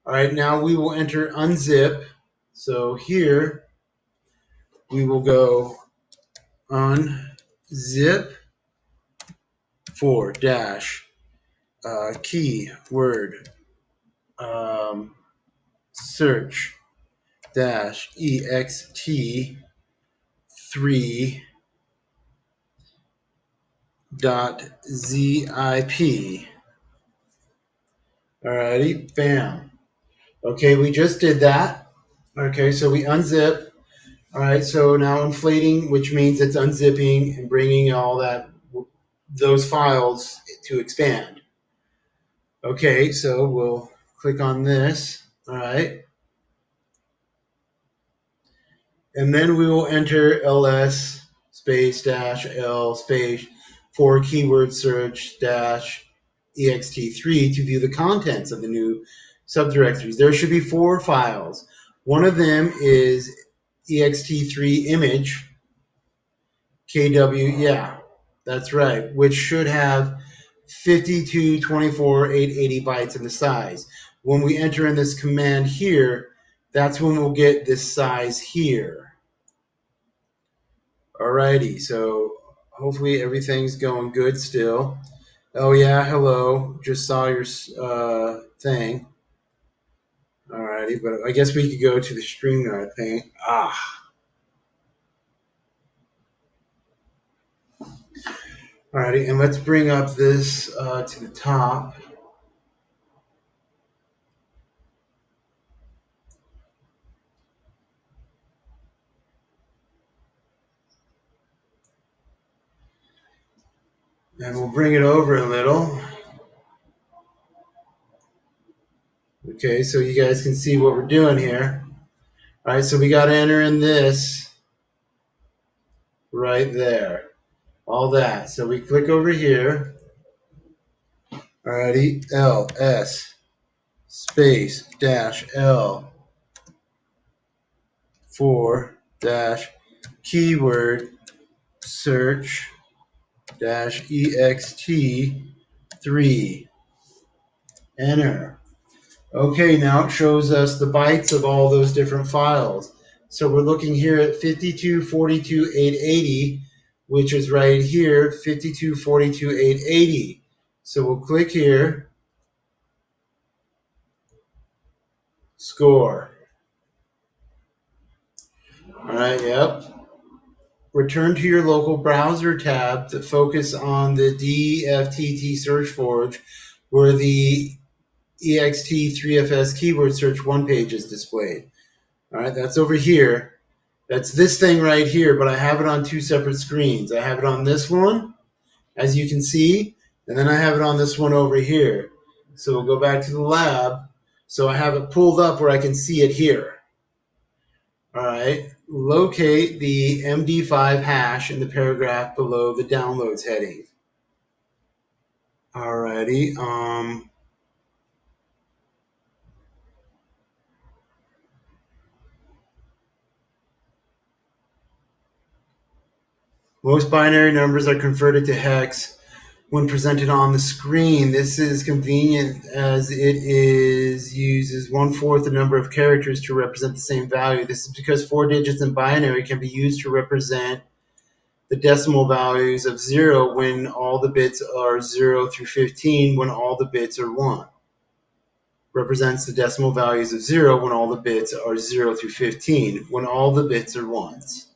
All right, now we will enter unzip. So here we will go unzip for dash keyword search dash ext3 dot zip. Alrighty, bam. Okay, we just did that. Okay, so we unzip. All right, so now inflating, which means it's unzipping and bringing all those files to expand. Okay, so we'll click on this. All right, and then we will enter ls space dash l space for keyword search dash ext3 to view the contents of the new subdirectories. There should be 4 files. One of them is ext3 image kw, yeah, that's right, which should have 52, 24, 880 bytes in the size. When we enter in this command here, that's when we'll get this size here. Alrighty, so hopefully everything's going good still. Oh yeah, hello, just saw your thing. Alrighty, but I guess we could go to the StreamYard thing. Alrighty, and let's bring up this to the top. And we'll bring it over a little. Okay, so you guys can see what we're doing here. All right, so we got to enter in this right there. All that. So we click over here. Alrighty, ls space dash l for dash keyword search dash ext3. Enter. Okay, now it shows us the bytes of all those different files. So we're looking here at 52, 42, 880, which is right here, 52, 42, 880. So we'll click here, score. All right, yep. Return to your local browser tab to focus on the DFTT search forge where the ext3fs keyword search one page is displayed. All right, that's over here. That's this thing right here, but I have it on 2 separate screens. I have it on this one, as you can see, and then I have it on this one over here. So we'll go back to the lab. So I have it pulled up where I can see it here. All right, locate the MD5 hash in the paragraph below the downloads heading. All righty. Most binary numbers are converted to hex when presented on the screen. This is convenient as it uses 1/4 the number of characters to represent the same value. This is because 4 digits in binary can be used to represent the decimal values of 0 when all the bits are 0 through 15 when all the bits are 1. Represents the decimal values of 0 when all the bits are 0 through 15 when all the bits are 1s.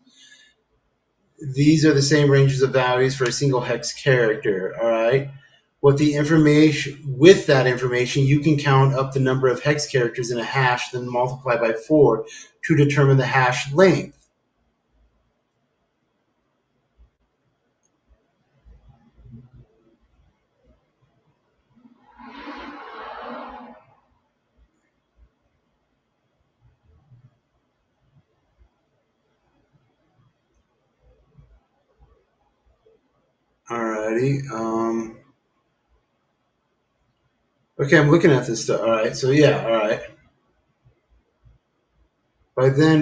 these are the same ranges of values for a single hex character. All right. With that information, you can count up the number of hex characters in a hash, then multiply by 4 to determine the hash length. Alrighty. Okay, I'm looking at this stuff. All right. So yeah. All right. By knowing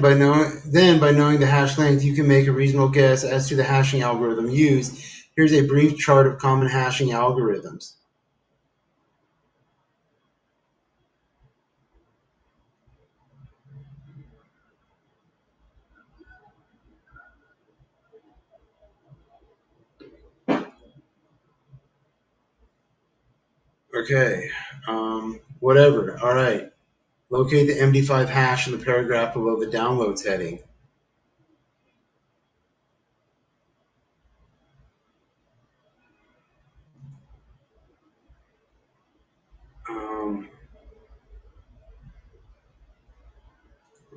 the hash length, you can make a reasonable guess as to the hashing algorithm used. Here's a brief chart of common hashing algorithms. Okay. Whatever. All right. Locate the MD5 hash in the paragraph below the downloads heading.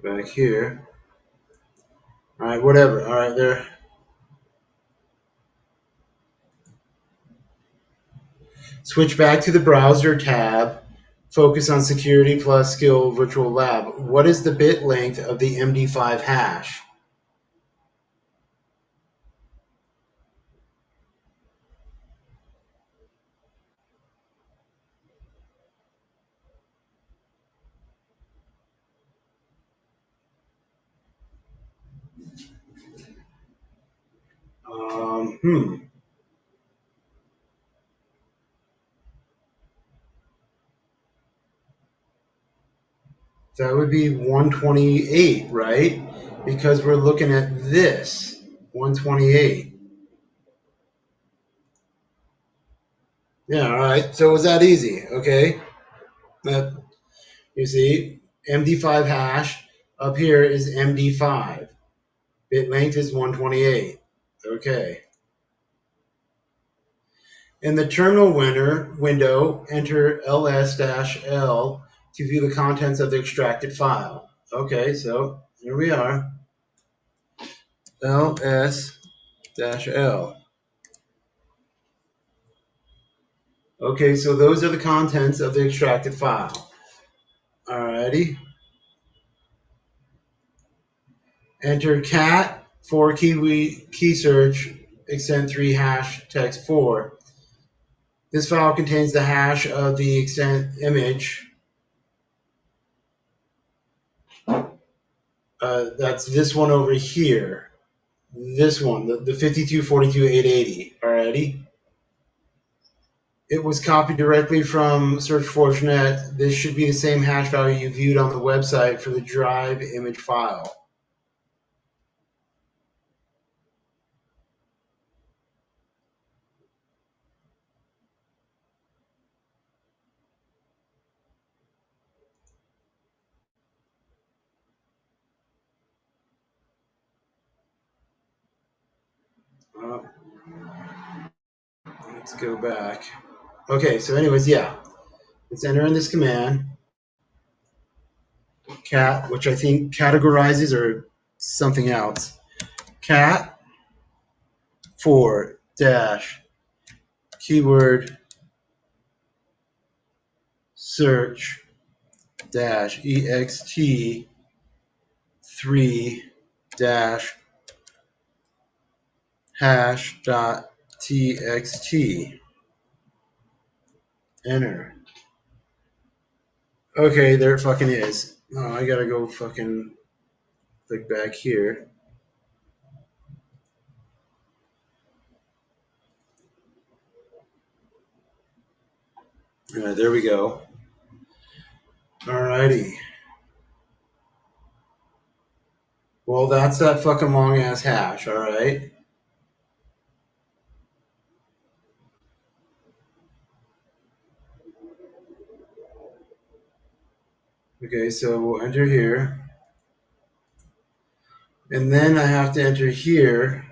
Back here. All right, whatever. All right, there. Switch back to the browser tab. Focus on security plus skill virtual lab. What is the bit length of the MD5 hash? Hmm. That would be 128, right? Because we're looking at this 128. Yeah, all right. So it was that easy, okay? You see, MD5 hash up here is MD5. Bit length is 128. Okay. In the terminal window, enter ls-l to view the contents of the extracted file. Okay, so here we are. ls-l. Okay, so those are the contents of the extracted file. Alrighty. Enter cat for key search extend 3 hash text 4. This file contains the hash of the extent image. That's this one over here. This one, the 5242880. Alrighty. It was copied directly from SearchForge.net. This should be the same hash value you viewed on the website for the drive image file. Uh, let's go back. Okay, so anyways, yeah. Let's enter in this command, cat, which I think categorizes or something else. Cat for dash keyword search dash ext 3 dash hash dot txt. Enter. Okay, there it fucking is. Oh, I gotta go fucking click back here. There we go. Alrighty. Well, that's that fucking long ass hash, alright? Okay, so we'll enter here. And then I have to enter here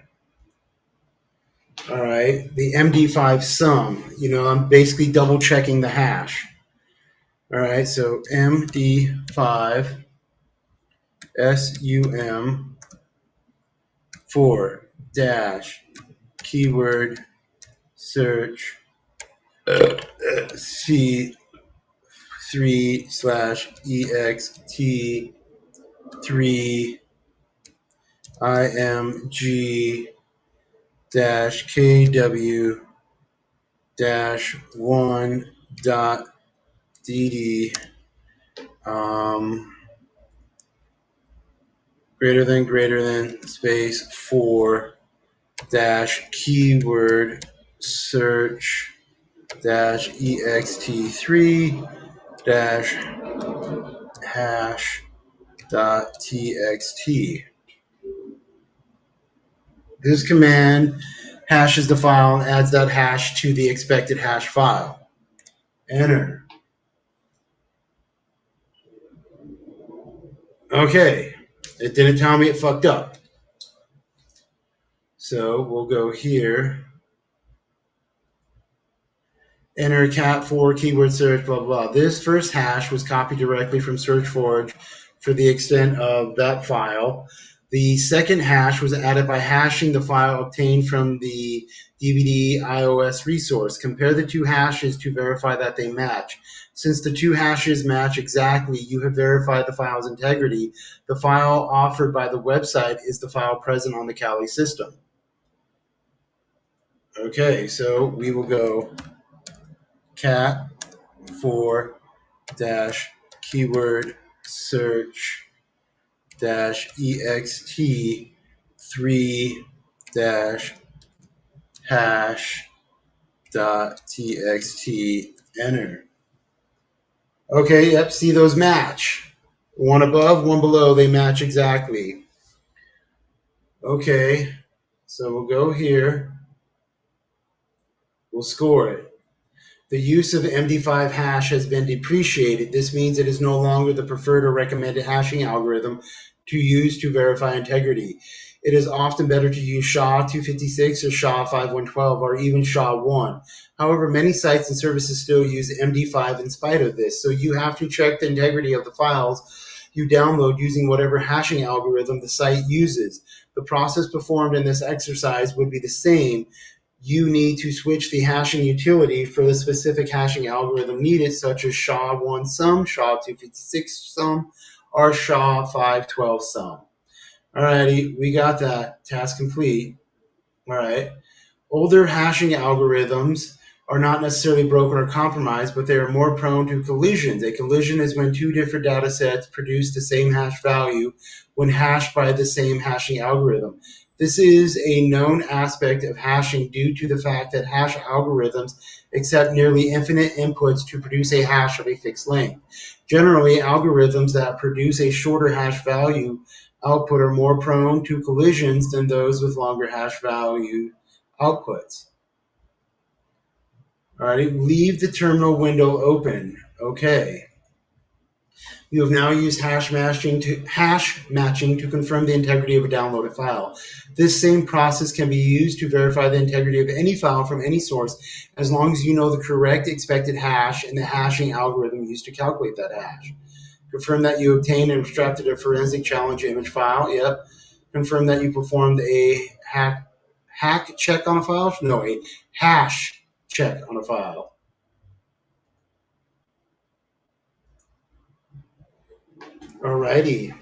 right? The MD5 sum, I'm basically double checking the hash. All right, so MD5 SUM 4 dash keyword search C3 slash EXT 3 IMG dash KW dash 1 dot DD greater than space 4 dash keyword search dash ext3 dash hash dot txt. This command hashes the file and adds that hash to the expected hash file. Enter. Okay, it didn't tell me it fucked up. So we'll go here. Enter cat4 keyword search, blah, blah. This first hash was copied directly from SearchForge for the extent of that file. The second hash was added by hashing the file obtained from the DVD iOS resource. Compare the two hashes to verify that they match. Since the two hashes match exactly, you have verified the file's integrity. The file offered by the website is the file present on the Kali system. Okay, so we will go cat4 dash keyword search dash ext 3 dash hash dot txt. Enter. Okay, yep, see those match. One above, one below, they match exactly. Okay, so we'll go here. We'll score it. The use of MD5 hash has been depreciated. This means it is no longer the preferred or recommended hashing algorithm to use to verify integrity. It is often better to use SHA-256 or SHA-5112 or even SHA-1. However, many sites and services still use MD5 in spite of this, so you have to check the integrity of the files you download using whatever hashing algorithm the site uses. The process performed in this exercise would be the same. You need to switch the hashing utility for the specific hashing algorithm needed, such as SHA-1 sum, SHA-256 sum, or SHA-512 sum. Alrighty, we got that. Task complete. Alright. Older hashing algorithms are not necessarily broken or compromised, but they are more prone to collisions. A collision is when two different data sets produce the same hash value when hashed by the same hashing algorithm. This is a known aspect of hashing due to the fact that hash algorithms accept nearly infinite inputs to produce a hash of a fixed length. Generally, algorithms that produce a shorter hash value output are more prone to collisions than those with longer hash value outputs. All right, leave the terminal window open. Okay. You have now used hash matching to confirm the integrity of a downloaded file. This same process can be used to verify the integrity of any file from any source, as long as you know the correct expected hash and the hashing algorithm used to calculate that hash. Confirm that you obtained and extracted a forensic challenge image file. Yep. Confirm that you performed a hack check on a file. No, a hash check on a file. Alrighty.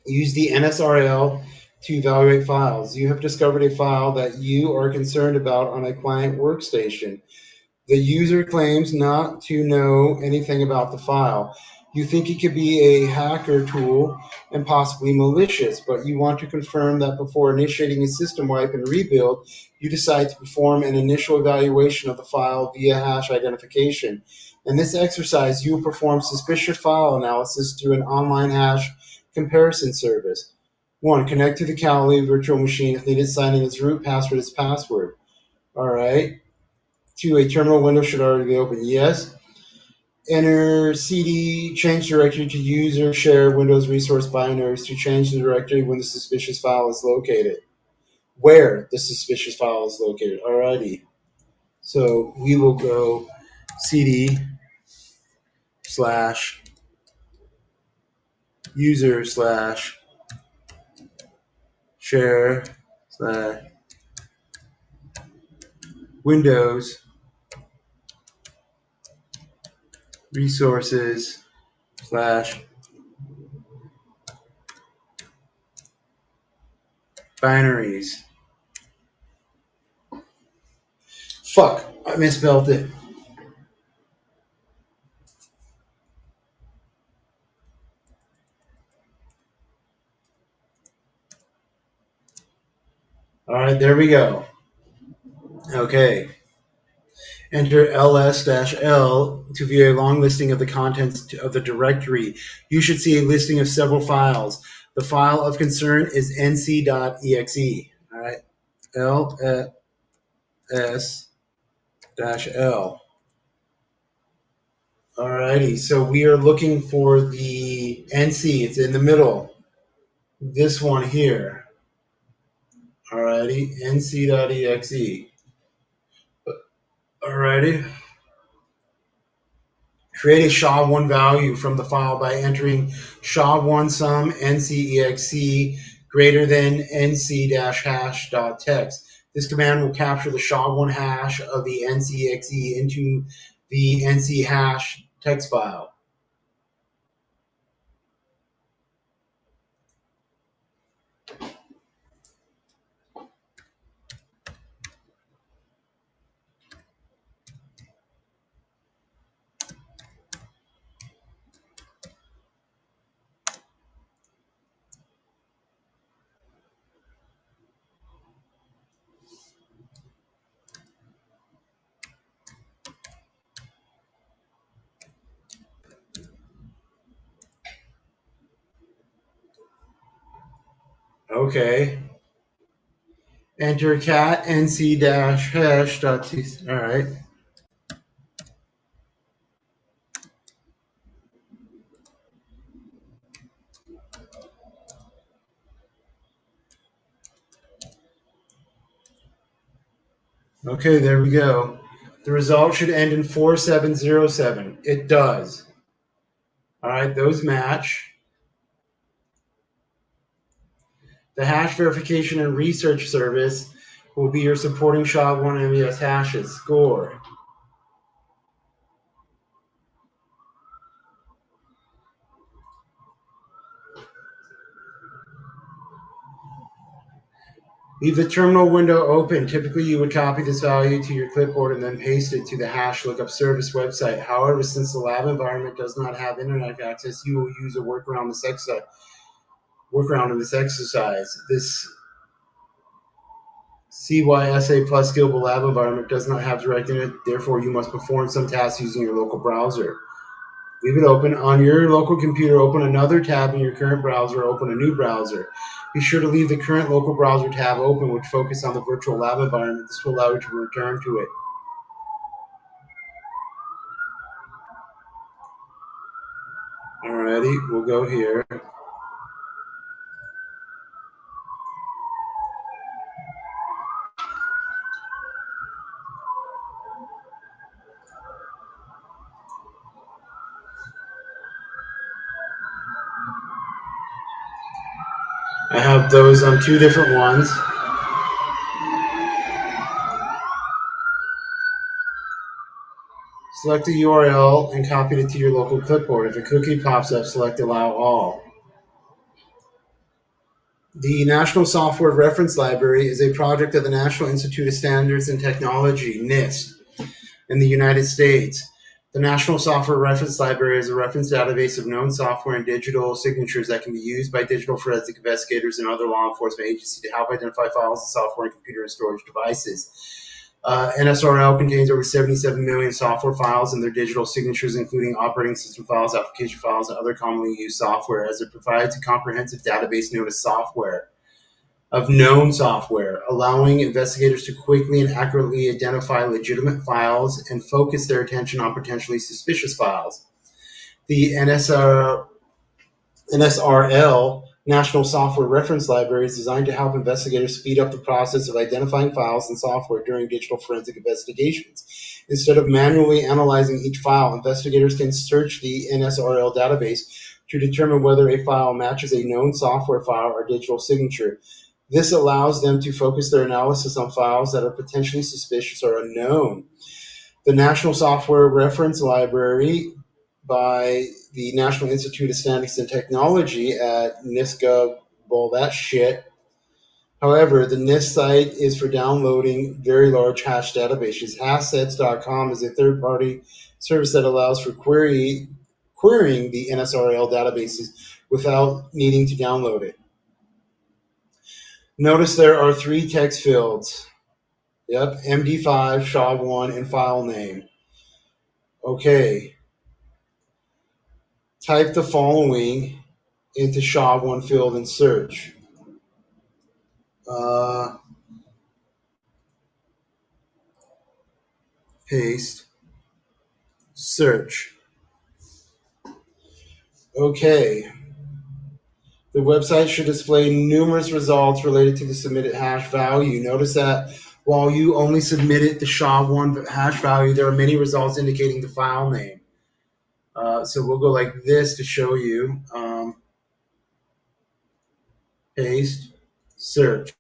Use the NSRL to evaluate files. You have discovered a file that you are concerned about on a client workstation. The user claims not to know anything about the file. You think it could be a hacker tool and possibly malicious, but you want to confirm that before initiating a system wipe and rebuild, you decide to perform an initial evaluation of the file via hash identification. In this exercise, you will perform suspicious file analysis through an online hash comparison service. 1. Connect to the Kali virtual machine. If needed, sign in as root, password as password. All right. 2. A terminal window should already be open. Yes. Enter cd change directory to user share Windows resource binaries to change the directory when the suspicious file is located. where the suspicious file is located. Alrighty. So we will go cd slash user slash share slash Windows resources slash binaries. Fuck, I misspelled it. All right, there we go. Okay. Enter ls-l to view a long listing of the contents of the directory. You should see a listing of several files. The file of concern is nc.exe. All right. ls-l. All righty. So we are looking for the nc. It's in the middle. This one here. All righty. nc.exe. All righty. Create a SHA-1 value from the file by entering SHA-1 sum ncexe greater than nc-hash.text. This command will capture the SHA-1 hash of the ncexe into the nc hash text file. Okay. Enter cat nc-hash.txt. All right. Okay, there we go. The result should end in 4707. It does. All right, those match. The hash verification and research service will be your supporting SHA-1 MBS hashes. Score. Leave the terminal window open. Typically, you would copy this value to your clipboard and then paste it to the hash lookup service website. However, since the lab environment does not have internet access, you will use a workaround in this exercise. This CYSA plus scalable lab environment does not have direct internet, therefore you must perform some tasks using your local browser. Leave it open. On your local computer, open another tab in your current browser, open a new browser. Be sure to leave the current local browser tab open, which focus on the virtual lab environment. This will allow you to return to it. Alrighty, we'll go here. I have those on two different ones. Select the URL and copy it to your local clipboard. If a cookie pops up, select Allow All. The National Software Reference Library is a project of the National Institute of Standards and Technology, NIST, in the United States. The National Software Reference Library is a reference database of known software and digital signatures that can be used by digital forensic investigators and other law enforcement agencies to help identify files of software and computer and storage devices. NSRL contains over 77 million software files and their digital signatures, including operating system files, application files, and other commonly used software, as it provides a comprehensive database known as software of known software, allowing investigators to quickly and accurately identify legitimate files and focus their attention on potentially suspicious files. The NSRL National Software Reference Library is designed to help investigators speed up the process of identifying files and software during digital forensic investigations. Instead of manually analyzing each file, investigators can search the NSRL database to determine whether a file matches a known software file or digital signature. This allows them to focus their analysis on files that are potentially suspicious or unknown. The National Software Reference Library by the National Institute of Statistics and Technology at NIST.gov, well, that shit. However, the NIST site is for downloading very large hash databases. Hashsets.com is a third-party service that allows for querying the NSRL databases without needing to download it. Notice there are 3 text fields. Yep, MD5, SHA-1, and file name. Okay. Type the following into SHA-1 field and search. Paste. Search. Okay. The website should display numerous results related to the submitted hash value. Notice that while you only submitted the SHA-1 hash value, there are many results indicating the file name. So we'll go like this to show you. Paste. Search.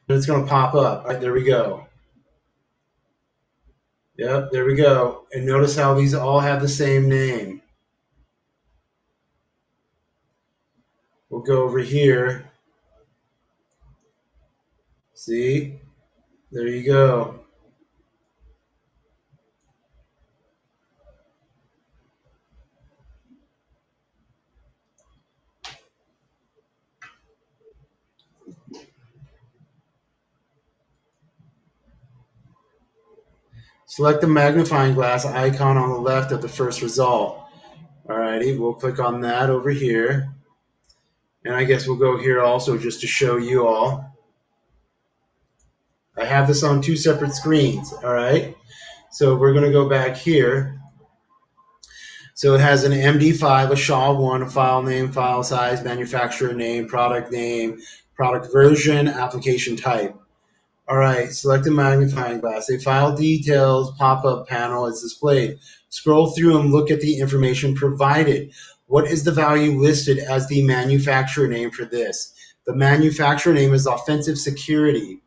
And it's going to pop up. All right, there we go. Yep, there we go. And notice how these all have the same name. We'll go over here. See? There you go. Select the magnifying glass icon on the left of the first result. Alrighty, we'll click on that over here. And I guess we'll go here also just to show you all. I have this on 2 separate screens, all right? So we're going to go back here. So it has an MD5, a SHA-1, a file name, file size, manufacturer name, product version, application type. All right, select the magnifying glass. A file details pop-up panel is displayed. Scroll through and look at the information provided. What is the value listed as the manufacturer name for this? The manufacturer name is Offensive Security.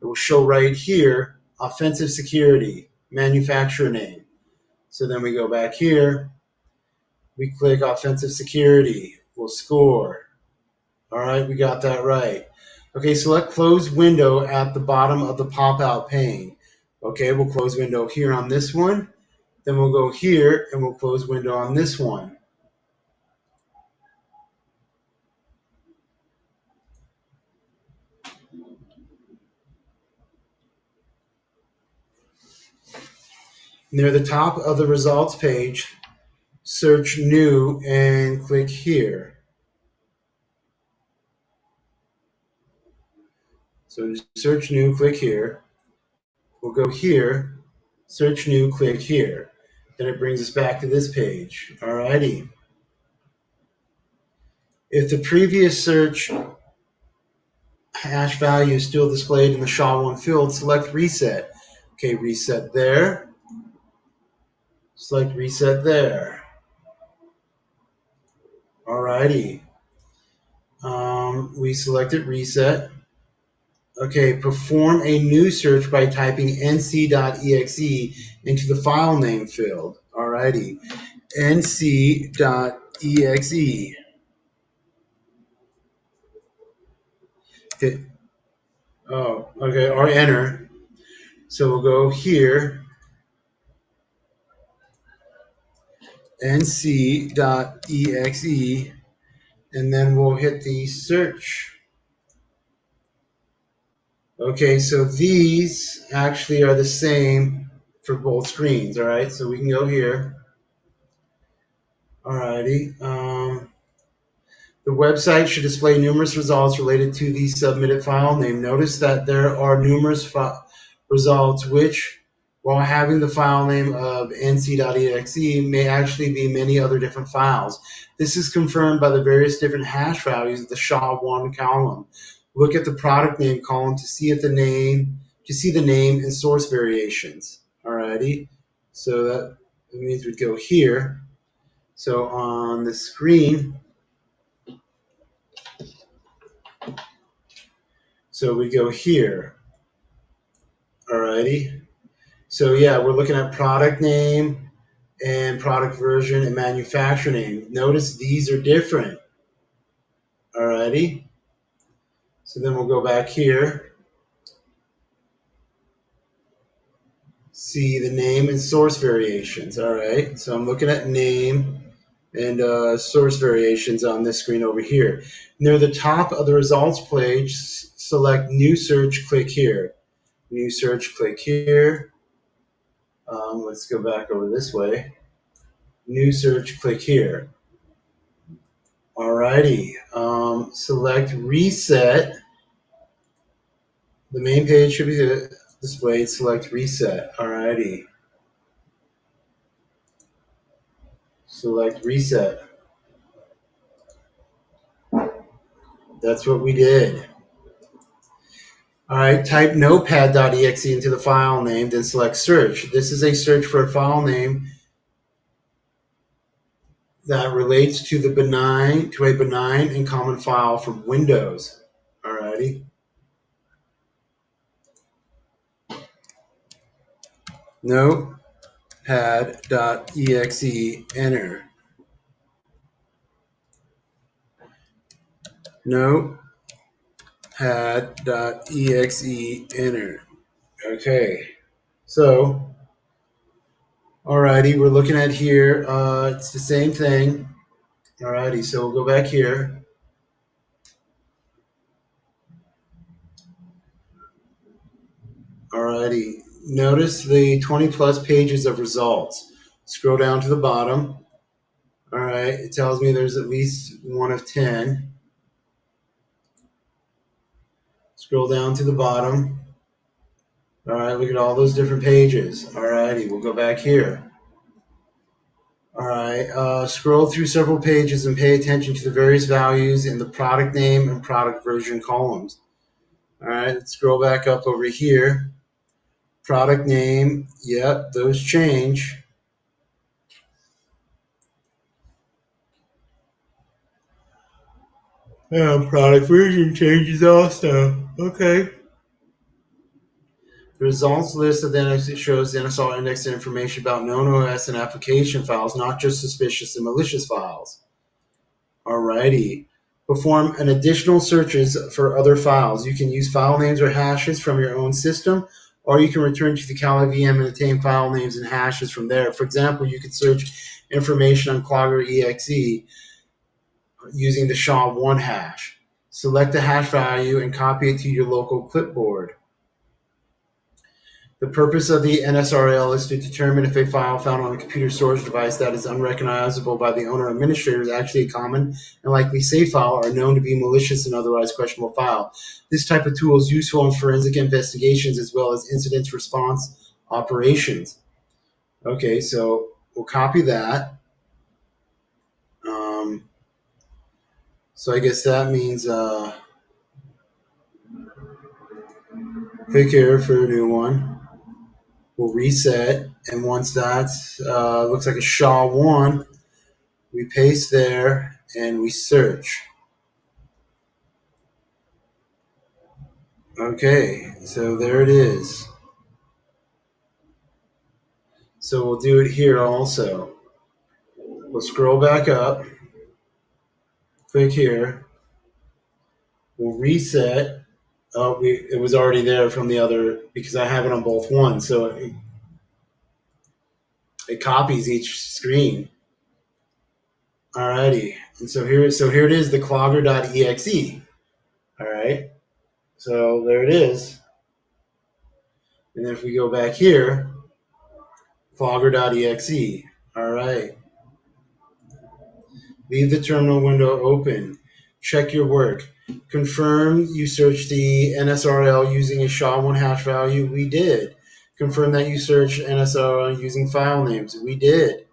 It will show right here, Offensive Security, manufacturer name. So then we go back here. We click Offensive Security. We'll score. All right, we got that right. Okay, select close window at the bottom of the pop-out pane. Okay, we'll close window here on this one. Then we'll go here and we'll close window on this one. Near the top of the results page, search new and click here. So search new, click here. We'll go here, search new, click here. Then it brings us back to this page. Alrighty. If the previous search hash value is still displayed in the SHA-1 field, select reset. Okay, reset there. Select reset there. Alrighty. We selected reset. Okay, perform a new search by typing nc.exe into the file name field. Alrighty. nc.exe. Okay. Oh, okay, or enter. So we'll go here. nc.exe, and then we'll hit the search. Okay, so these actually are the same for both screens, all right? So we can go here. Alrighty. The website should display numerous results related to the submitted file name. Notice that there are numerous results which while having the file name of nc.exe may actually be many other different files. This is confirmed by the various different hash values of the SHA-1 column. Look at the product name column to see the name and source variations. Alrighty, so that means we'd go here. So on the screen, so we go here. Alrighty. So yeah, we're looking at product name and product version and manufacturer name. Notice these are different. Alrighty. So then we'll go back here. See the name and source variations. Alright. So I'm looking at name and source variations on this screen over here. Near the top of the results page, select new search, click here. New search, click here. Let's go back over this way. New search, click here. Alrighty. Select reset. The main page should be displayed. Select reset. Alrighty. Select reset. That's what we did. Alright, type notepad.exe into the file name, then select search. This is a search for a file name that relates to a benign and common file from Windows. Alrighty. Notepad.exe, enter. Notepad.exe, enter. Okay, so, alrighty, we're looking at here. It's the same thing. Alrighty, so we'll go back here. Alrighty, notice the 20 plus pages of results. Scroll down to the bottom. Alright, it tells me there's at least one of 10. Scroll down to the bottom. Alright, look at all those different pages. Alrighty, we'll go back here. Alright, scroll through several pages and pay attention to the various values in the product name and product version columns. Alright, let's scroll back up over here. Product name, yep, those change. Product version changes also. Okay. The results list of then shows the NSR indexed information about known OS and application files, not just suspicious and malicious files. Alrighty. Perform an additional searches for other files. You can use file names or hashes from your own system, or you can return to the Kali VM and obtain file names and hashes from there. For example, you could search information on Clogger.exe using the SHA-1 hash. Select the hash value and copy it to your local clipboard. The purpose of the NSRL is to determine if a file found on a computer storage device that is unrecognizable by the owner or administrator is actually a common and likely safe file or known to be malicious and otherwise questionable file. This type of tool is useful in forensic investigations as well as incident response operations. Okay, so we'll copy that. So I guess that means click here for a new one. We'll reset, and once that looks like a SHA-1, we paste there and we search. Okay, so there it is. So we'll do it here also. We'll scroll back up, click here, we'll reset. Oh, it was already there from the other because I have it on both ones, so it copies each screen. Alrighty, and so here it is, the Clogger.exe. All right, so there it is. And if we go back here, Clogger.exe. All right. Leave the terminal window open. Check your work. Confirm you searched the NSRL using a SHA-1 hash value. We did. Confirm that you searched NSR using file names. We did.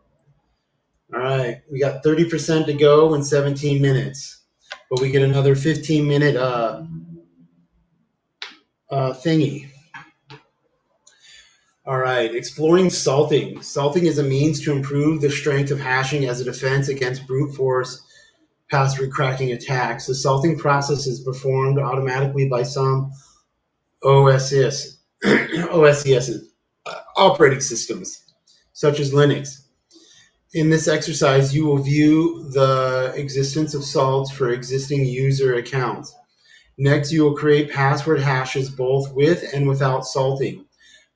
All right, we got 30% to go in 17 minutes, but we get another 15-minute thingy. All right, exploring salting. Salting is a means to improve the strength of hashing as a defense against brute force password cracking attacks. The salting process is performed automatically by some OSS, operating systems, such as Linux. In this exercise, you will view the existence of salts for existing user accounts. Next, you will create password hashes both with and without salting.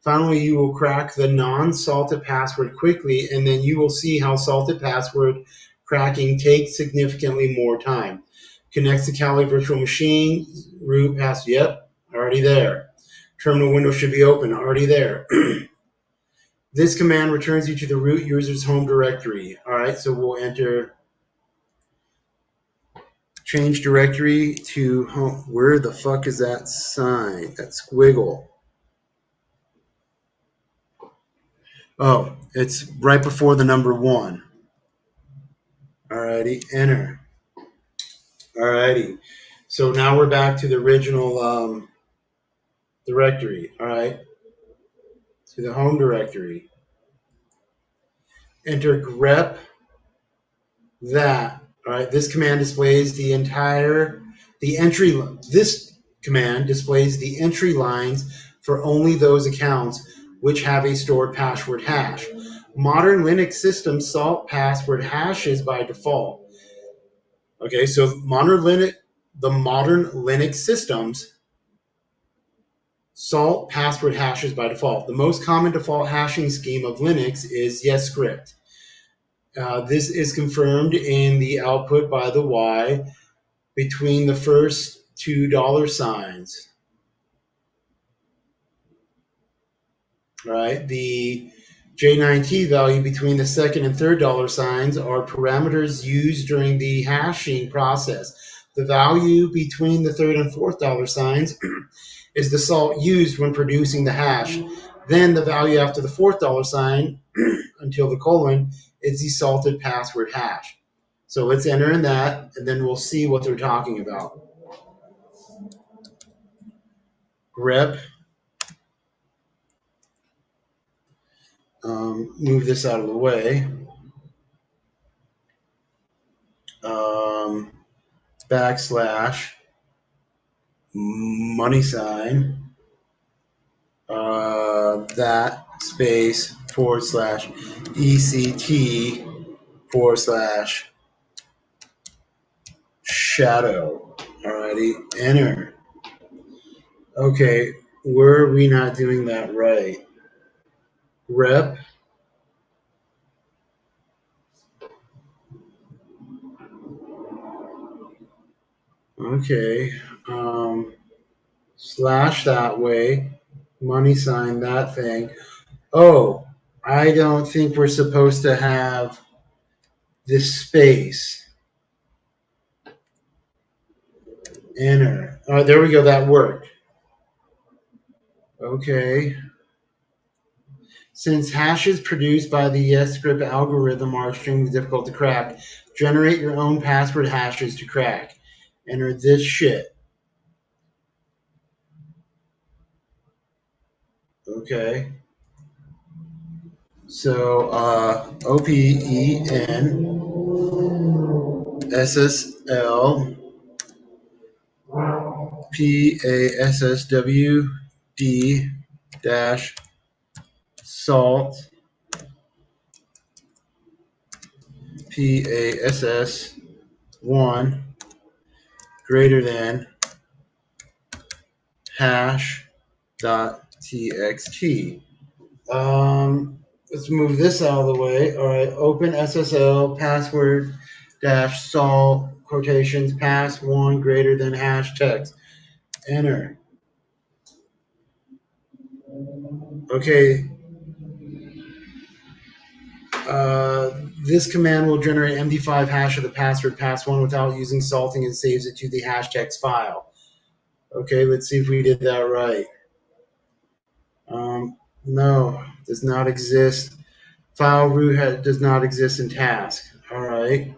Finally, you will crack the non-salted password quickly, and then you will see how salted password cracking takes significantly more time. Connects to Kali virtual machine, root pass, yep, already there. Terminal window should be open, already there. This command returns you to the root user's home directory. All right, so we'll enter change directory to home. Where the fuck is that sign? That squiggle. Oh, it's right before the number 1. Alrighty, enter. Alrighty. So now we're back to the original directory. All right. To the home directory. Enter grep that. All right. This command displays the entry. This command displays the entry lines for only those accounts which have a stored password hash. Modern Linux systems salt password hashes by default. Okay, so the modern Linux systems salt password hashes by default. The most common default hashing scheme of Linux is YesScript. This is confirmed in the output by the Y between the first $2 signs. Right? The J9T value between the second and third dollar signs are parameters used during the hashing process. The value between the third and fourth dollar signs is the salt used when producing the hash. Then the value after the fourth dollar sign until the colon is the salted password hash. So let's enter in that, and then we'll see what they're talking about. Grep. Move this out of the way. Backslash money sign that space / ECT / shadow. Alrighty, enter. Okay, were we not doing that right? Rep. Okay. Slash that way. Money sign that thing. Oh, I don't think we're supposed to have this space. Enter. Oh, there we go. That worked. Okay. Since hashes produced by the YesScript algorithm are extremely difficult to crack, generate your own password hashes to crack. Enter this shit. Okay. So OPEN SSL PASSWD dash salt PASS1 greater than hash.txt. Let's move this out of the way. All right, open SSL password dash salt quotations pass1 greater than hash text. Enter. Okay. This command will generate MD5 hash of the password pass1 without using salting and saves it to the hash text file. Okay, let's see if we did that right. No, does not exist. File root does not exist in task. All right.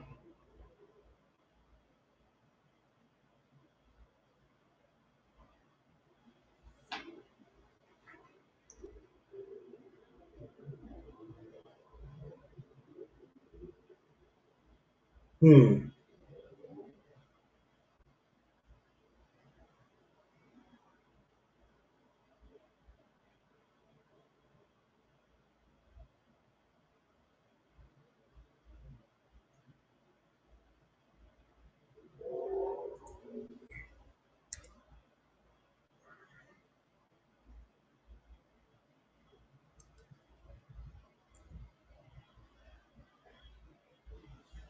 Hmm.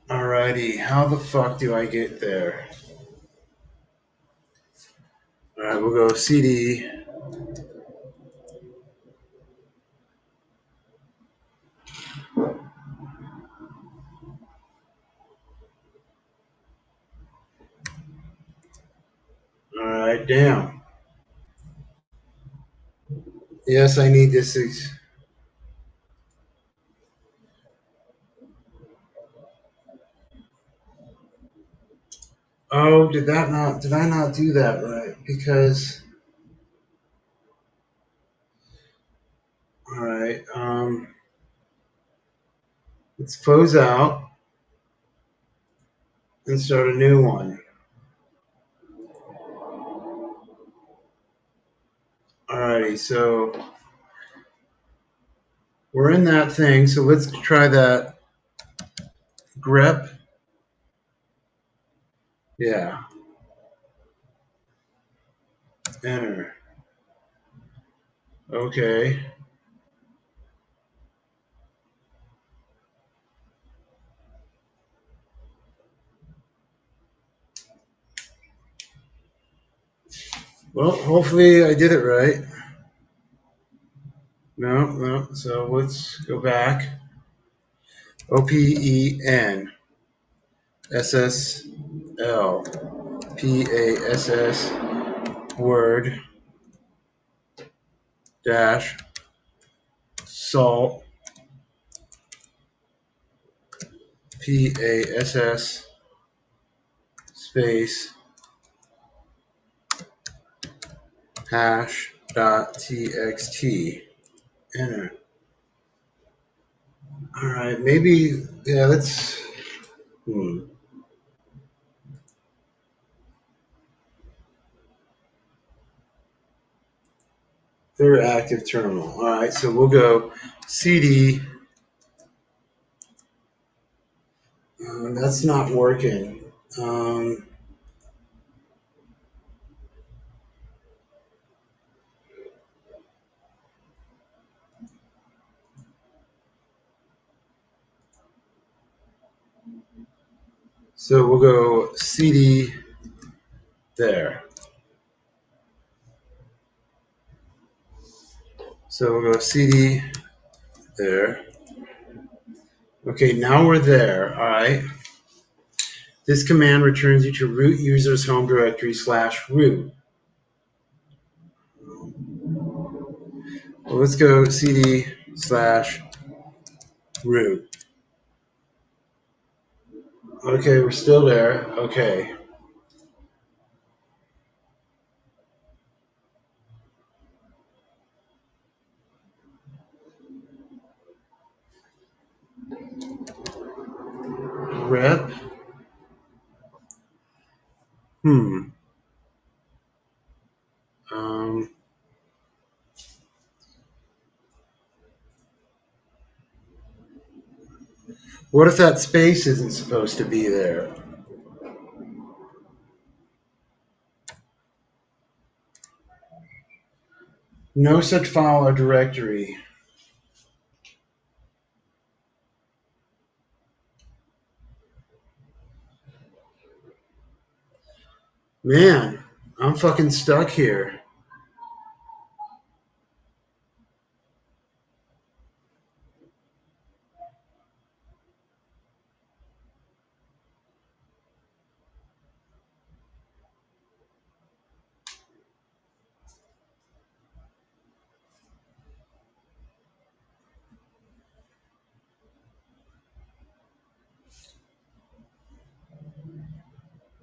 Alrighty. How the fuck do I get there? All right, we'll go CD. All right, damn. Yes, I need this. Oh, did that not? Did I not do that right? Because all right, let's close out and start a new one. Alrighty, so we're in that thing. So let's try that grep. Yeah, enter. Okay. Well, hopefully I did it right. No, no. So let's go back. OPENSSL Word dash salt PASS space hash dot txt. Enter. All right, maybe yeah. Let's. Third active terminal. All right, so we'll go CD. That's not working. Um, so we'll go CD there. So we'll go CD there. Okay, now we're there. All right. This command returns you to root user's home directory / root. Well, let's go CD / root. Okay, we're still there. Okay. Rep. Hmm. Um, what if that space isn't supposed to be there? No such file or directory. Man, I'm fucking stuck here.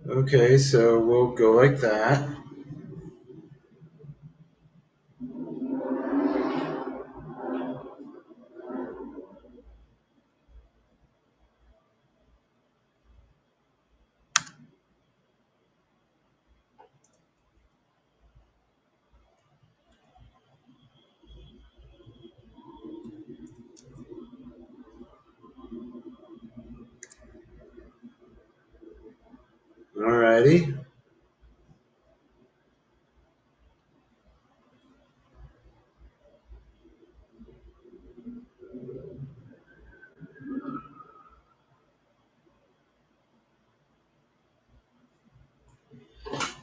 Okay, so we'll go like that. Alrighty.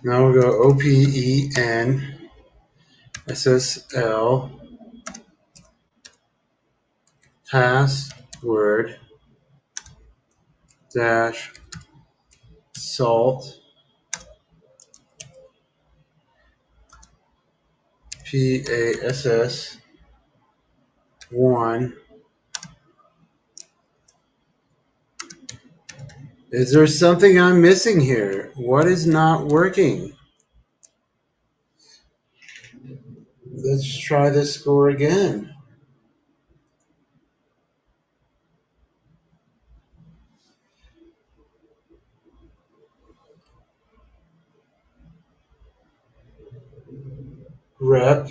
Now we'll go OPEN SSL password dash salt PASS 1. Is there something I'm missing here? What is not working? Let's try this score again. Rep.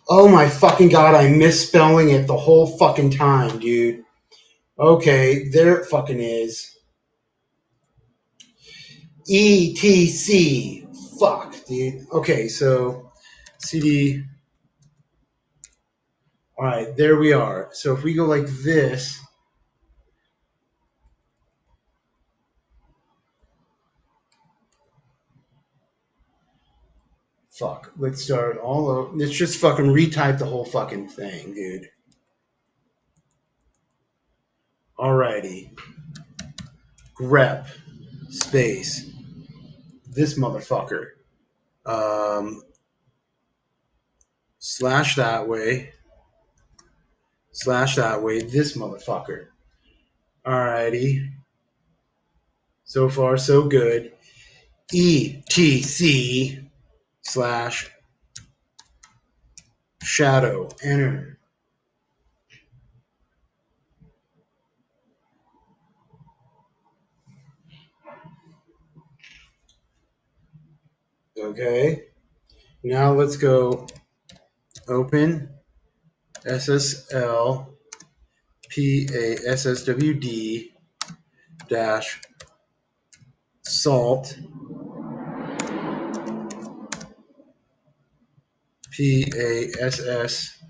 Oh my fucking god, I'm misspelling it the whole fucking time, dude. Okay, there it fucking is. ETC. Fuck, dude. Okay, so CD. Alright, there we are. So if we go like this. Fuck. Let's start all over. Let's just fucking retype the whole fucking thing, dude. Alrighty. Grep. Space. This motherfucker. Slash that way. Slash that way. This motherfucker. Alrighty. So far, so good. ETC slash shadow. Enter. Okay. Now let's go open SSL PASSWD dash salt PASS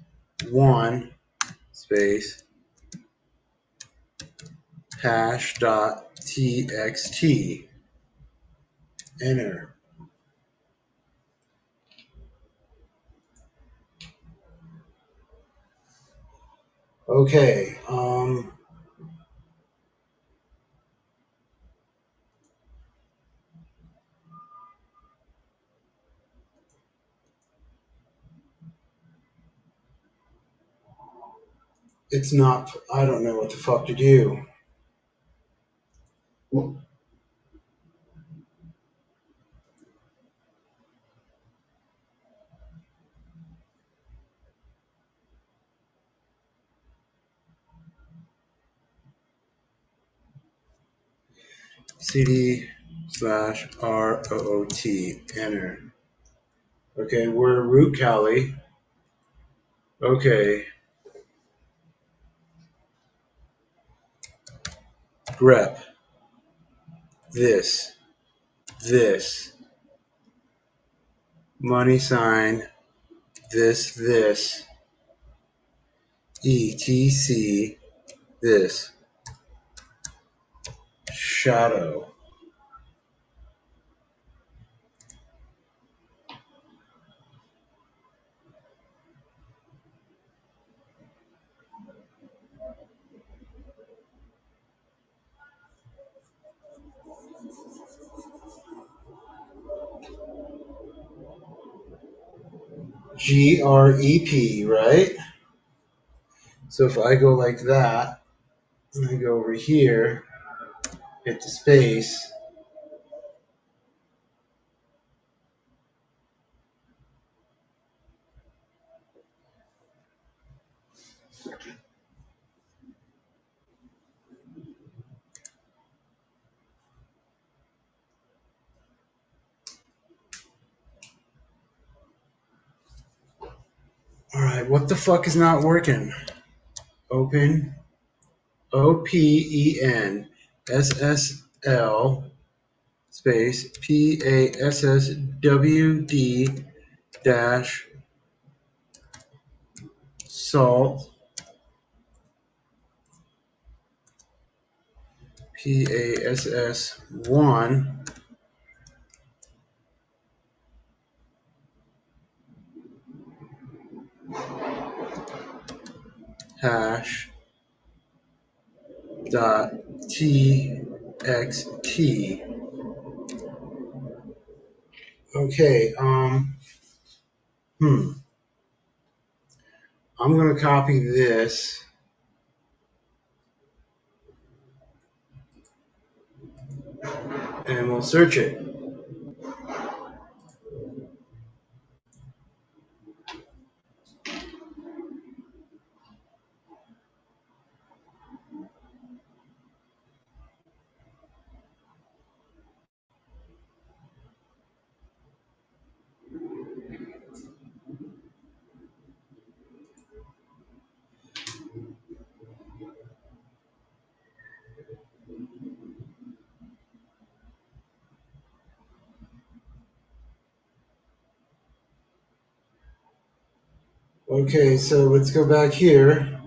1 space hash dot txt. Enter. Okay. It's not. I don't know what the fuck to do. CD slash ROOT. Enter. Okay, we're root Cali. Okay. Grep. This. This. Money sign. This. ETC. This. Shadow. GREP, right? So if I go like that, I'm going to go over here, hit the space. All right, what the fuck is not working? Open OPENSSL space PASSWD dash salt PASS1 hash dot txt. Okay, I'm gonna copy this and we'll search it. Okay, so let's go back here.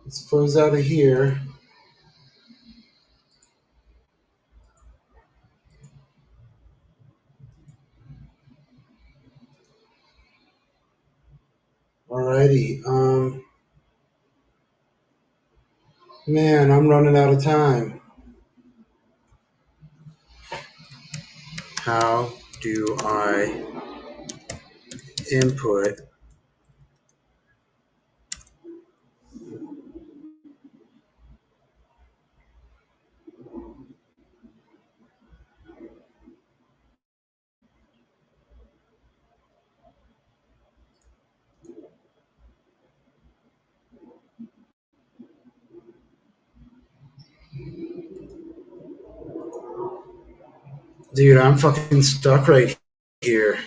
Let's close out of here. Alrighty. Man, I'm running out of time. How do I input Dude, I'm fucking stuck right here.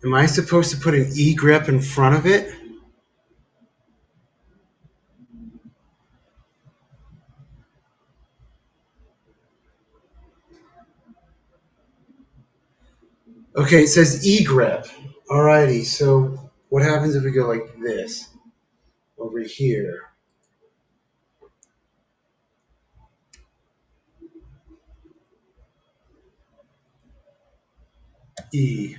Am I supposed to put an egrep in front of it? Okay, it says egrep. Alrighty, so what happens if we go like this? Over here. E.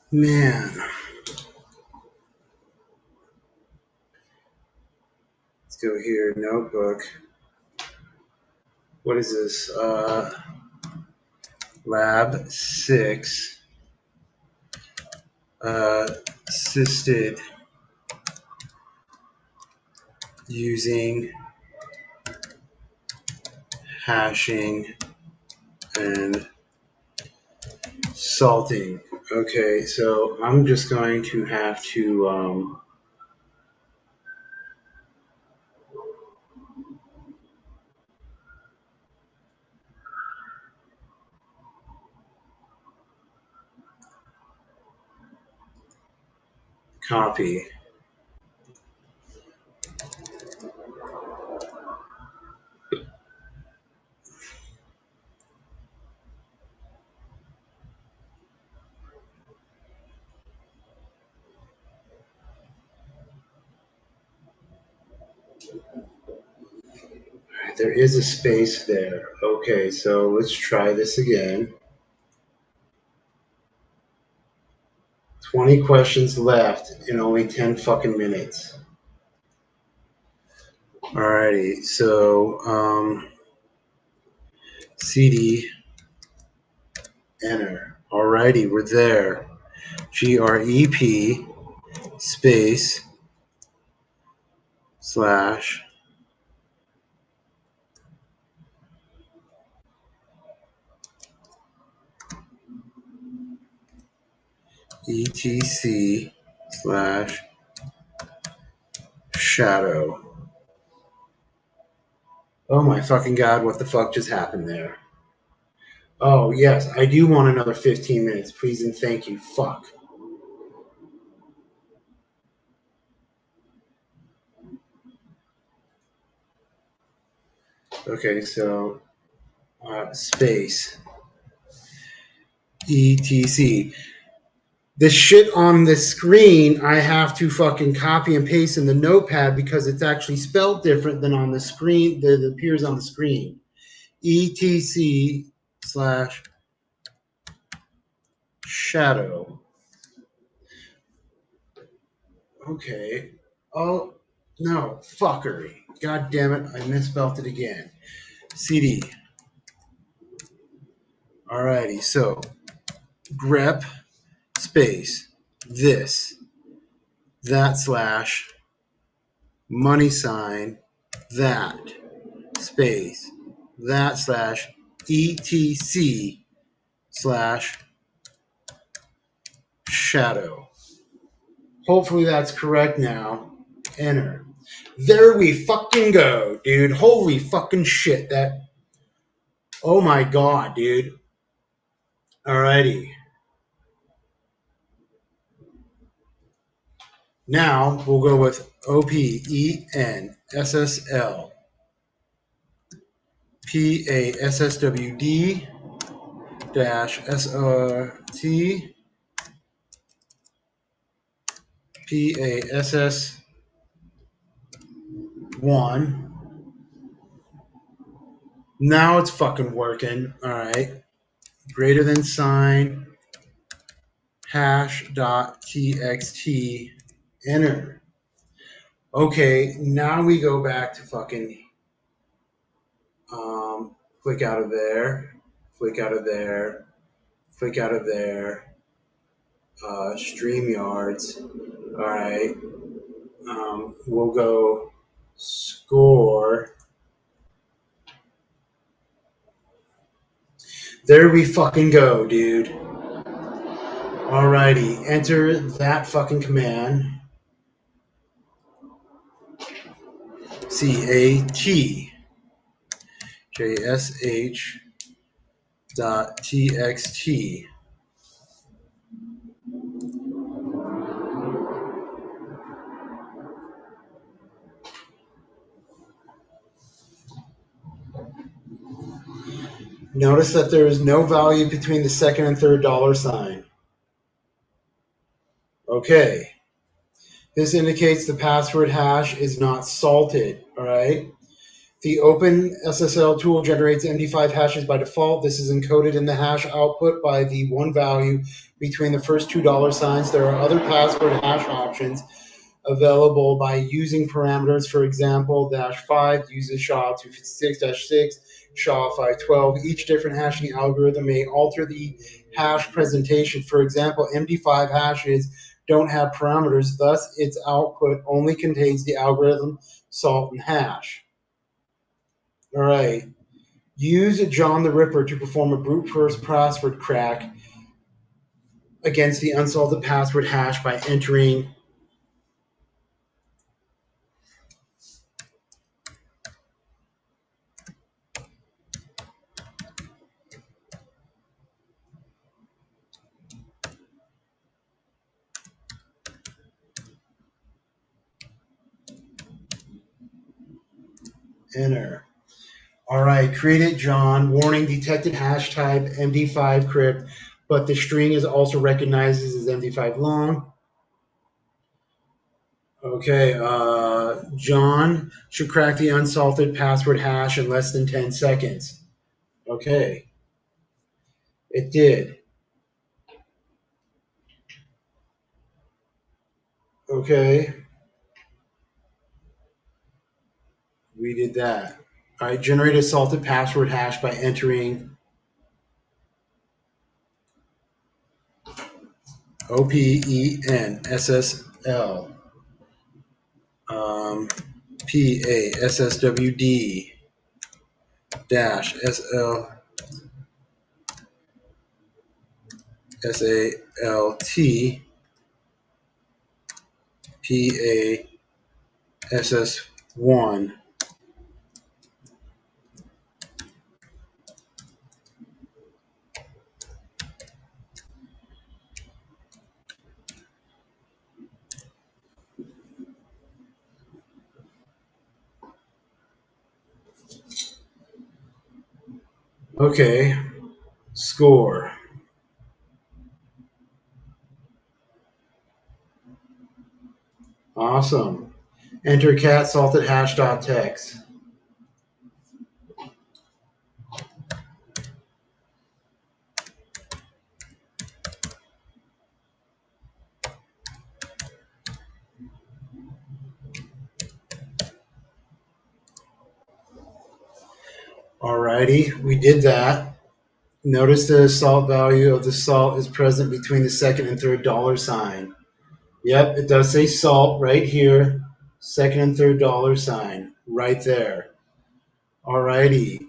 Man. Let's go here, notebook. What is this? Lab 6. Assisted using hashing and salting. Okay, so I'm just going to have to copy. There is a space there. Okay, so let's try this again. 20 questions left in only 10 fucking minutes. Alrighty, so CD, enter. Alrighty, we're there. GREP space slash ETC slash shadow. Oh my fucking god, what the fuck just happened there? Oh, yes, I do want another 15 minutes, please and thank you. Fuck. Okay, so space ETC. The shit on the screen, I have to fucking copy and paste in the notepad because it's actually spelled different than on the screen that appears on the screen. ETC slash shadow. Okay. Oh, no. Fuckery. God damn it. I misspelled it again. CD. Alrighty. So, grep space this, that slash, money sign, that, space, that slash, ETC slash, shadow. Hopefully that's correct now. Enter. There we fucking go, dude. Holy fucking shit. That. Oh my god, dude. Alrighty. Now we'll go with OPENSSL PASSWD dash SRT PASS1. Now it's fucking working. Alright. Greater than sign hash.txt. Enter. Okay, now we go back to fucking click out of there, click out of there, click out of there, StreamYards. All right, we'll go score. There we fucking go, dude. Alrighty, enter that fucking command. CATJSH.txt. Notice that there is no value between the second and third dollar sign. Okay. This indicates the password hash is not salted, all right? The OpenSSL tool generates MD5 hashes by default. This is encoded in the hash output by the one value between the first $2 signs. There are other password hash options available by using parameters. For example, -5 uses SHA-256-6, SHA-512. Each different hashing algorithm may alter the hash presentation. For example, MD5 hashes don't have parameters, thus its output only contains the algorithm salt and hash. All right. Use John the Ripper to perform a brute force password crack. against the unsalted password hash by entering enter. All right, created John. Warning, detected hash type MD5 crypt, but the string is also recognized as MD5 long. Okay, John should crack the unsalted password hash in less than 10 seconds. Okay, it did. Okay, we did that. All right, generate a salted password hash by entering OPENSSL, PASSWD dash SALT PASS1. Okay, score. Awesome. Enter cat salted hash dot text. Alrighty, we did that. Notice the salt value of the salt is present between the second and third $sign. Yep, it does say salt right here. Second and third $sign right there. Alrighty.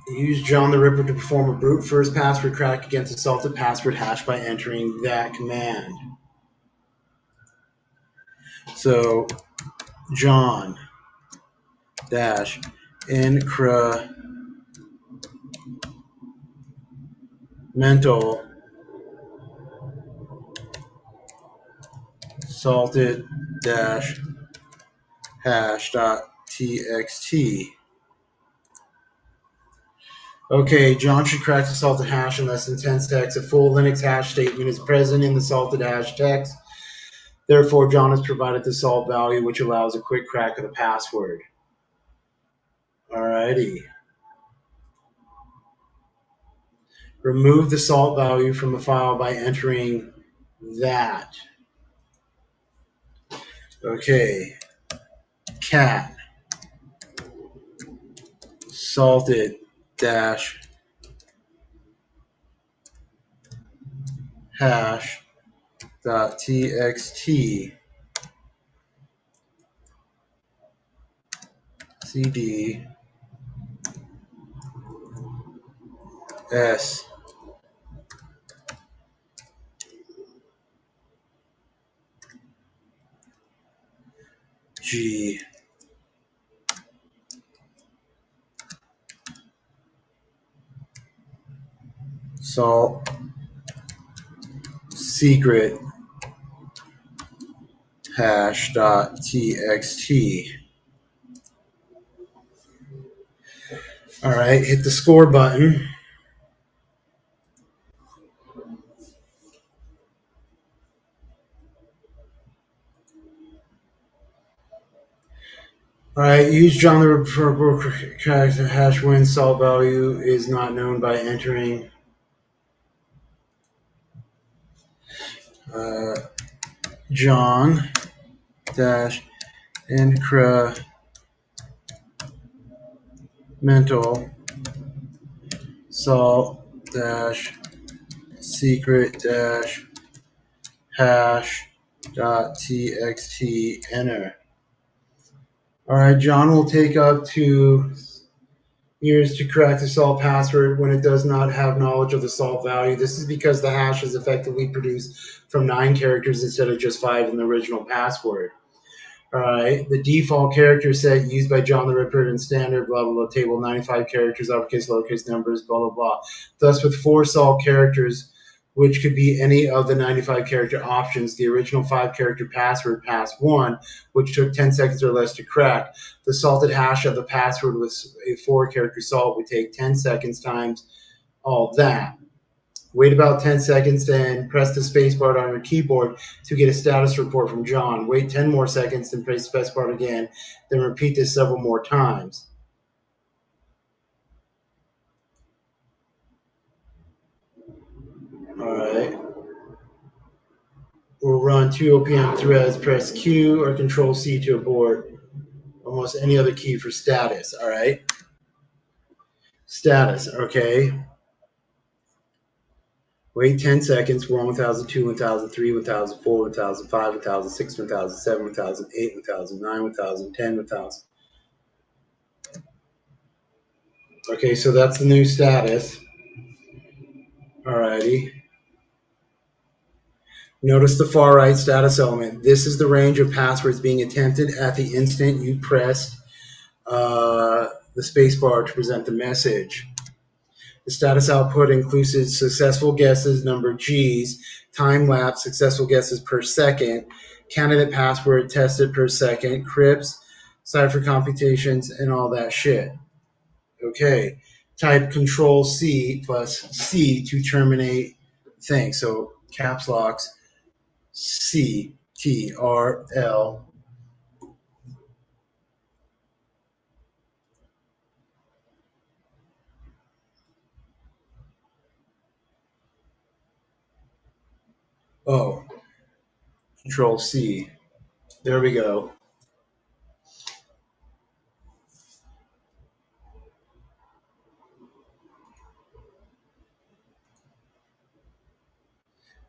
Use John the Ripper to perform a brute first password crack against a salted password hash by entering that command. So John dash incremental salted dash hash dot txt. Okay, John should crack the salted hash in less than 10 seconds. A full Linux hash statement is present in the salted hash text. Therefore, John has provided the salt value, which allows a quick crack of the password. Alrighty. Remove the salt value from the file by entering that. Okay. Cat salted dash hash dot txt cd s g salt secret hash dot txt. All right, hit the score button. All right, use John the Ripper hash when salt value is not known by entering John dash incremental salt dash secret dash hash dot txt enter. All right, John will take up to used to crack the salt password when it does not have knowledge of the salt value. This is because the hash is effectively produced from 9 characters instead of just 5 in the original password. All right. The default character set used by John the Ripper in standard blah blah blah table 95 characters, uppercase, lowercase numbers, blah blah blah. Thus, with 4 salt characters, which could be any of the 95 character options, the original 5 character password pass 1, which took 10 seconds or less to crack. The salted hash of the password with a 4 character salt would take 10 seconds times all that. Wait about 10 seconds, then press the spacebar on your keyboard to get a status report from John. Wait 10 more seconds, then press the spacebar again, then repeat this several more times. All right. We'll run 2 OPM threads, press Q or Control C to abort. Almost any other key for status. All right. Status. Okay. Wait 10 seconds. 1, 1002, 1003, 1004, 1005, 1006, 1007, 1008, 1009, 1010, 1000. Okay, so that's the new status. Alrighty. Notice the far right status element. This is the range of passwords being attempted at the instant you pressed the spacebar to present the message. The status output includes successful guesses, number Gs, time lapse, successful guesses per second, candidate password tested per second, crypts, cipher computations, and all that shit. Okay. Type Control C plus C to terminate thing. So caps locks CTRL. Oh, Control C. There we go.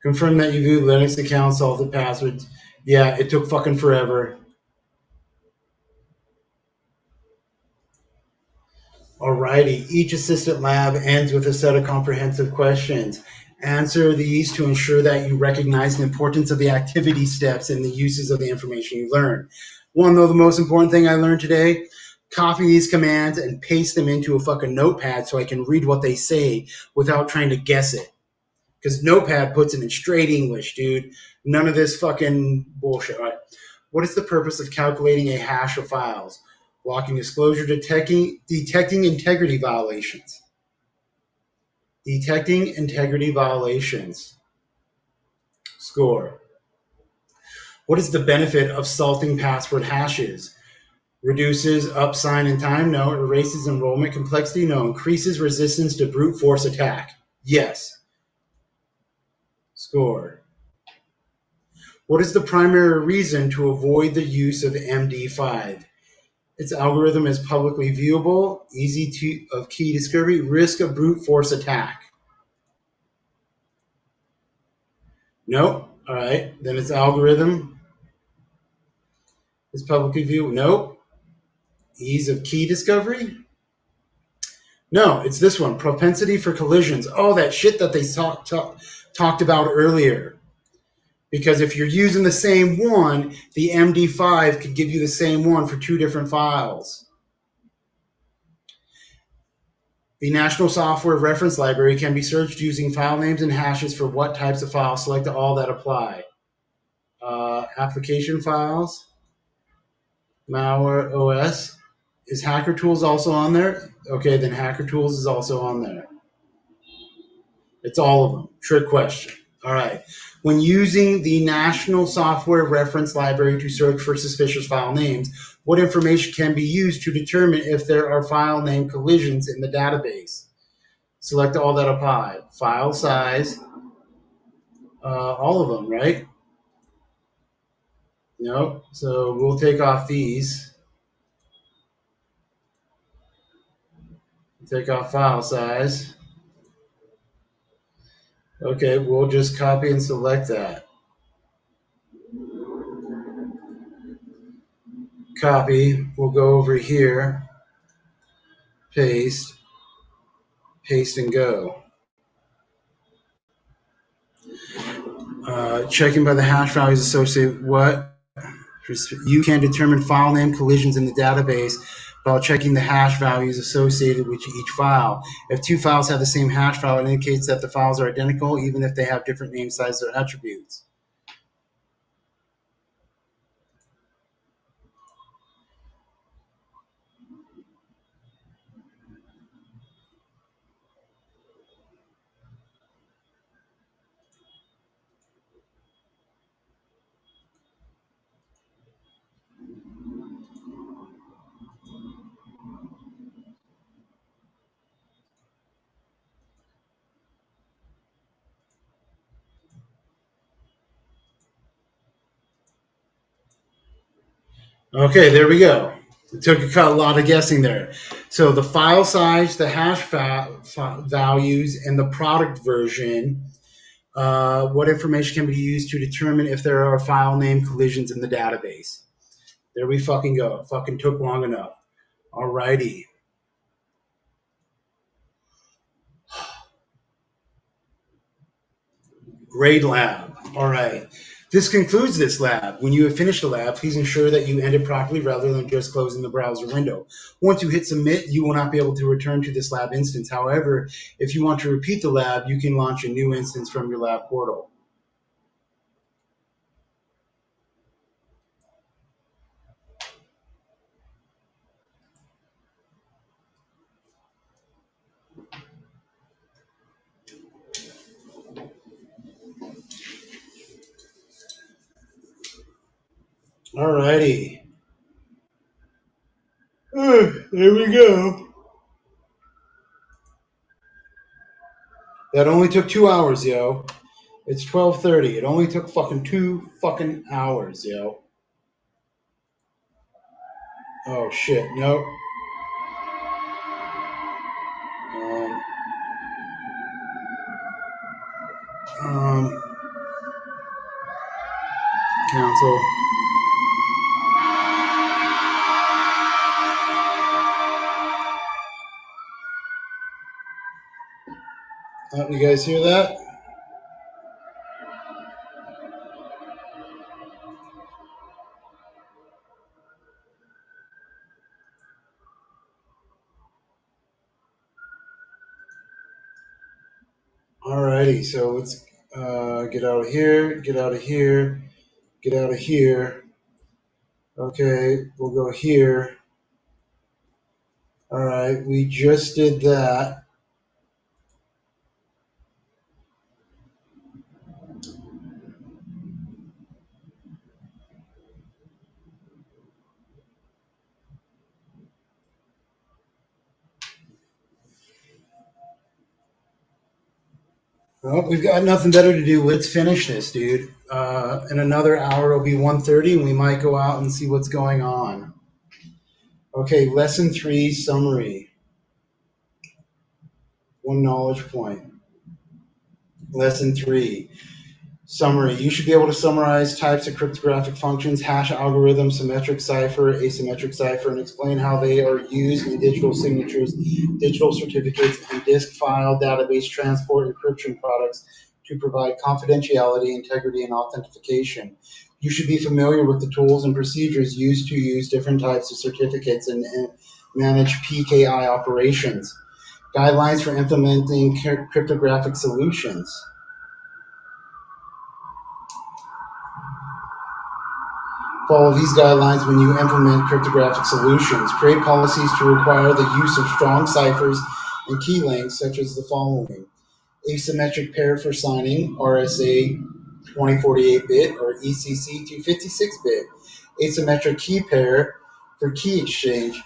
Confirm that you viewed Linux accounts, all the passwords. Yeah, it took fucking forever. Alrighty, each assistant lab ends with a set of comprehensive questions. Answer these to ensure that you recognize the importance of the activity steps and the uses of the information you learn. One, though, the most important thing I learned today, copy these commands and paste them into a fucking notepad so I can read what they say without trying to guess it. Because Notepad puts it in straight English, dude. None of this fucking bullshit. All right. What is the purpose of calculating a hash of files? Blocking disclosure, detecting integrity violations. Detecting integrity violations. Score. What is the benefit of salting password hashes? Reduces upsign and time? No. Erases enrollment complexity? No. Increases resistance to brute force attack? Yes. Score. What is the primary reason to avoid the use of MD5? Its algorithm is publicly viewable, easy of key discovery, risk of brute force attack. Nope. All right. Then its algorithm is publicly viewable. Nope. Ease of key discovery? No, it's this one. Propensity for collisions. Oh, that shit that they talked about earlier. Because if you're using the same one, the MD5 could give you the same one for 2 different files. The National Software Reference Library can be searched using file names and hashes for what types of files. Select all that apply. Application files, malware OS. Is Hacker Tools also on there? Okay, then Hacker Tools is also on there. It's all of them. Trick question. All right. When using the National Software Reference Library to search for suspicious file names, what information can be used to determine if there are file name collisions in the database? Select all that apply. File size, all of them, right? No. So we'll take off these. Take off file size. Okay, we'll just copy and select that. Copy. We'll go over here. paste, paste and go. Checking by the hash values associated what? You can determine file name collisions in the database by checking the hash values associated with each file. If two files have the same hash value, it indicates that the files are identical, even if they have different name sizes or attributes. Okay, there we go. It took a lot of guessing there. So the file size, the hash values, and the product version. What information can be used to determine if there are file name collisions in the database? There we fucking go. It fucking took long enough. Alrighty. Grade lab. All right. This concludes this lab. When you have finished the lab, please ensure that you end it properly rather than just closing the browser window. Once you hit submit, you will not be able to return to this lab instance. However, if you want to repeat the lab, you can launch a new instance from your lab portal. All righty. There we go. That only took 2 hours, yo. It's 12:30. It only took fucking 2 fucking hours, yo. Oh shit, nope. Um, um, cancel. You guys hear that? Alrighty, so let's get out of here, get out of here, get out of here. Okay, we'll go here. Alright, we just did that. Well, we've got nothing better to do. Let's finish this, dude. In another hour, it'll be 1:30, and we might go out and see what's going on. Okay, lesson 3 summary. One knowledge point. Lesson 3 summary. You should be able to summarize types of cryptographic functions, hash algorithms, symmetric cipher, asymmetric cipher, and explain how they are used in digital signatures, digital certificates, and disk file database transport encryption products to provide confidentiality, integrity, and authentication. You should be familiar with the tools and procedures used to use different types of certificates and manage PKI operations. Guidelines for implementing cryptographic solutions. Follow these guidelines when you implement cryptographic solutions. Create policies to require the use of strong ciphers and key lengths, such as the following: asymmetric pair for signing, RSA 2048-bit or ECC 256-bit. Asymmetric key pair for key exchange.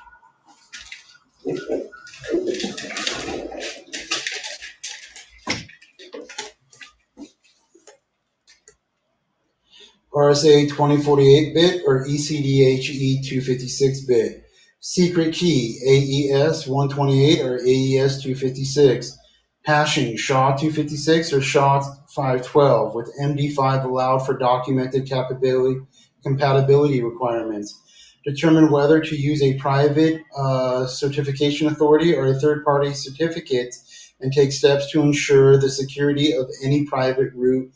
RSA 2048-bit or ECDHE 256-bit. Secret key, AES 128 or AES 256. Hashing, SHA 256 or SHA 512 with MD5 allowed for documented compatibility requirements. Determine whether to use a private certification authority or a third-party certificate, and take steps to ensure the security of any private root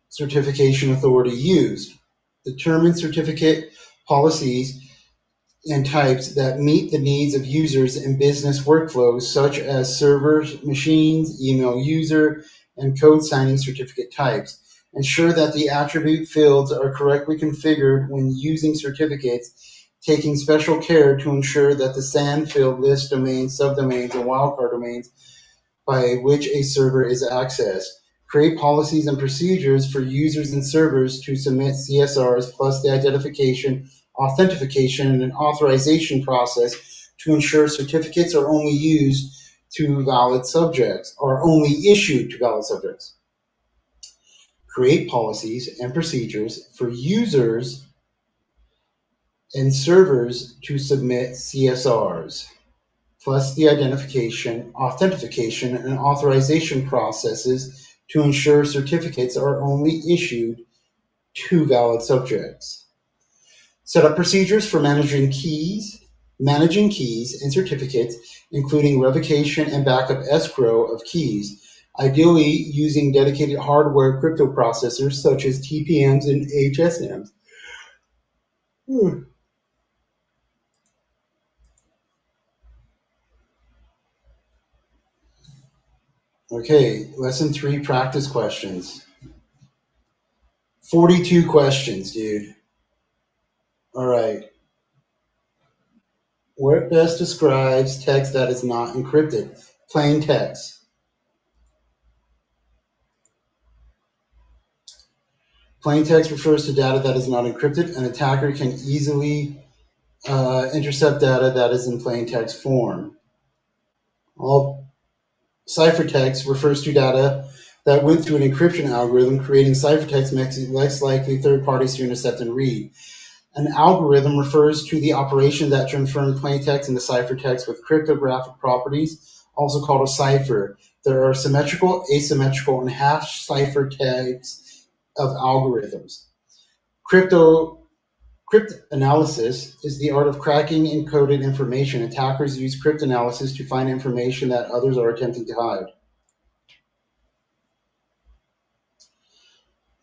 certification authority used. Determine certificate policies and types that meet the needs of users in business workflows, such as servers, machines, email user, and code signing certificate types. Ensure that the attribute fields are correctly configured when using certificates, taking special care to ensure that the SAN field lists domains, subdomains, and wildcard domains by which a server is accessed. Create policies and procedures for users and servers to submit CSRs, plus the identification, authentication, and authorization process to ensure certificates are only used to valid subjects, or only issued to valid subjects. Create policies and procedures for users and servers to submit CSRs, plus the identification, authentication, and authorization processes to ensure certificates are only issued to valid subjects. Set up procedures for managing keys and certificates, including revocation and backup escrow of keys, ideally using dedicated hardware crypto processors such as TPMs and HSMs. Okay, lesson 3 practice questions. 42 questions, dude. All right. What best describes text that is not encrypted? Plain text. Plain text refers to data that is not encrypted. An attacker can easily intercept data that is in plain text form. All ciphertext refers to data that went through an encryption algorithm. Creating ciphertext makes it less likely third parties to intercept and read. An algorithm refers to the operation that transforms plain text into ciphertext with cryptographic properties, also called a cipher. There are symmetrical, asymmetrical, and hash ciphertexts of algorithms. Cryptanalysis is the art of cracking encoded information. Attackers use cryptanalysis to find information that others are attempting to hide.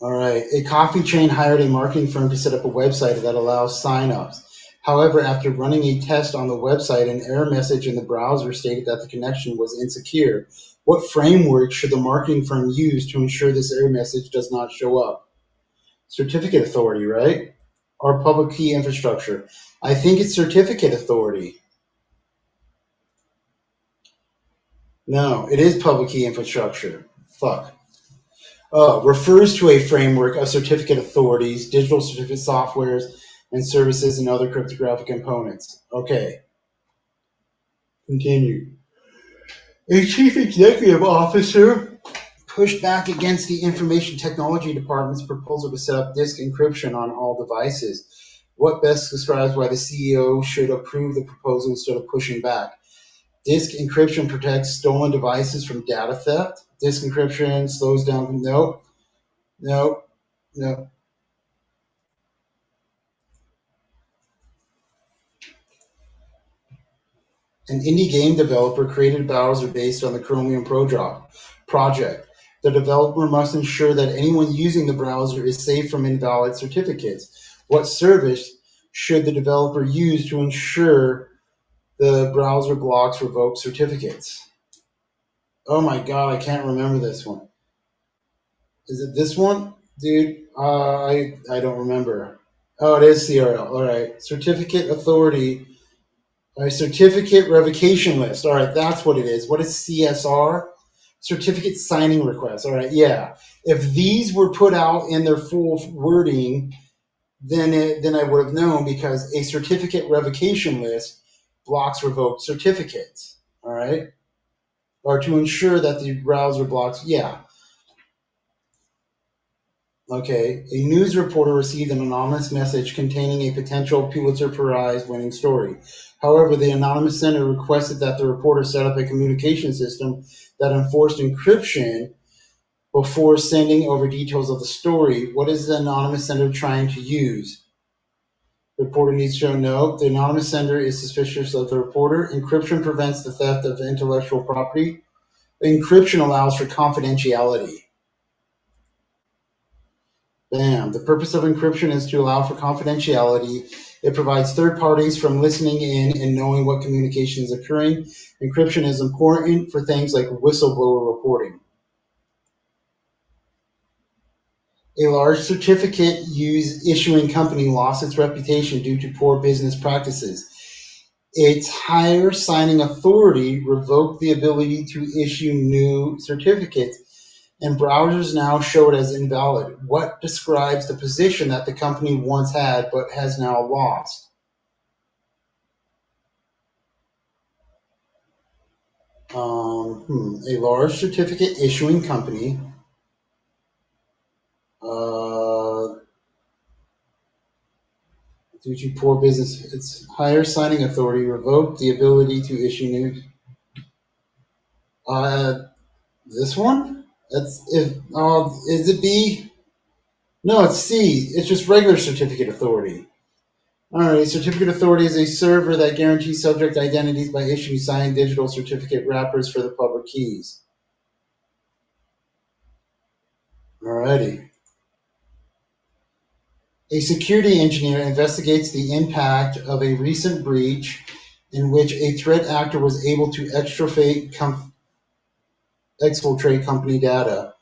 All right. A coffee chain hired a marketing firm to set up a website that allows signups. However, after running a test on the website, an error message in the browser stated that the connection was insecure. What framework should the marketing firm use to ensure this error message does not show up? Certificate authority, right? Or public key infrastructure? I think it's certificate authority. No, it is public key infrastructure. Fuck. Refers to a framework of certificate authorities, digital certificate softwares, and services, and other cryptographic components. Okay. Continue. A chief executive officer pushed back against the Information Technology Department's proposal to set up disk encryption on all devices. What best describes why the CEO should approve the proposal instead of pushing back? Disk encryption protects stolen devices from data theft. Disk encryption slows down. No. An indie game developer created a browser based on the Chromium project. The developer must ensure that anyone using the browser is safe from invalid certificates. What service should the developer use to ensure the browser blocks revoked certificates? Oh my god, I can't remember this one. Is it this one? Dude, I don't remember. Oh, it is CRL. All right. Certificate authority. All right, certificate revocation list. All right, that's what it is. What is CSR? Certificate signing request. All right, yeah. If these were put out in their full wording, then I would have known, because a certificate revocation list blocks revoked certificates. All right, or to ensure that the browser blocks. Yeah. Okay, a news reporter received an anonymous message containing a potential Pulitzer Prize winning story. However, the anonymous sender requested that the reporter set up a communication system that enforced encryption before sending over details of the story. What is the anonymous sender trying to use? The reporter needs to show no. The anonymous sender is suspicious of the reporter. Encryption prevents the theft of intellectual property. Encryption allows for confidentiality. Bam. The purpose of encryption is to allow for confidentiality. It provides third parties from listening in and knowing what communication is occurring. Encryption is important for things like whistleblower reporting. A large certificate issuing company lost its reputation due to poor business practices. Its higher signing authority revoked the ability to issue new certificates, and browsers now show it as invalid. What describes the position that the company once had but has now lost? A large certificate issuing company due to poor business, its higher signing authority revoked the ability to issue new. This one? Is it B? No, it's C. It's just regular certificate authority. All right, certificate authority is a server that guarantees subject identities by issuing signed digital certificate wrappers for the public keys. All righty. A security engineer investigates the impact of a recent breach in which a threat actor was able to exfiltrate company data.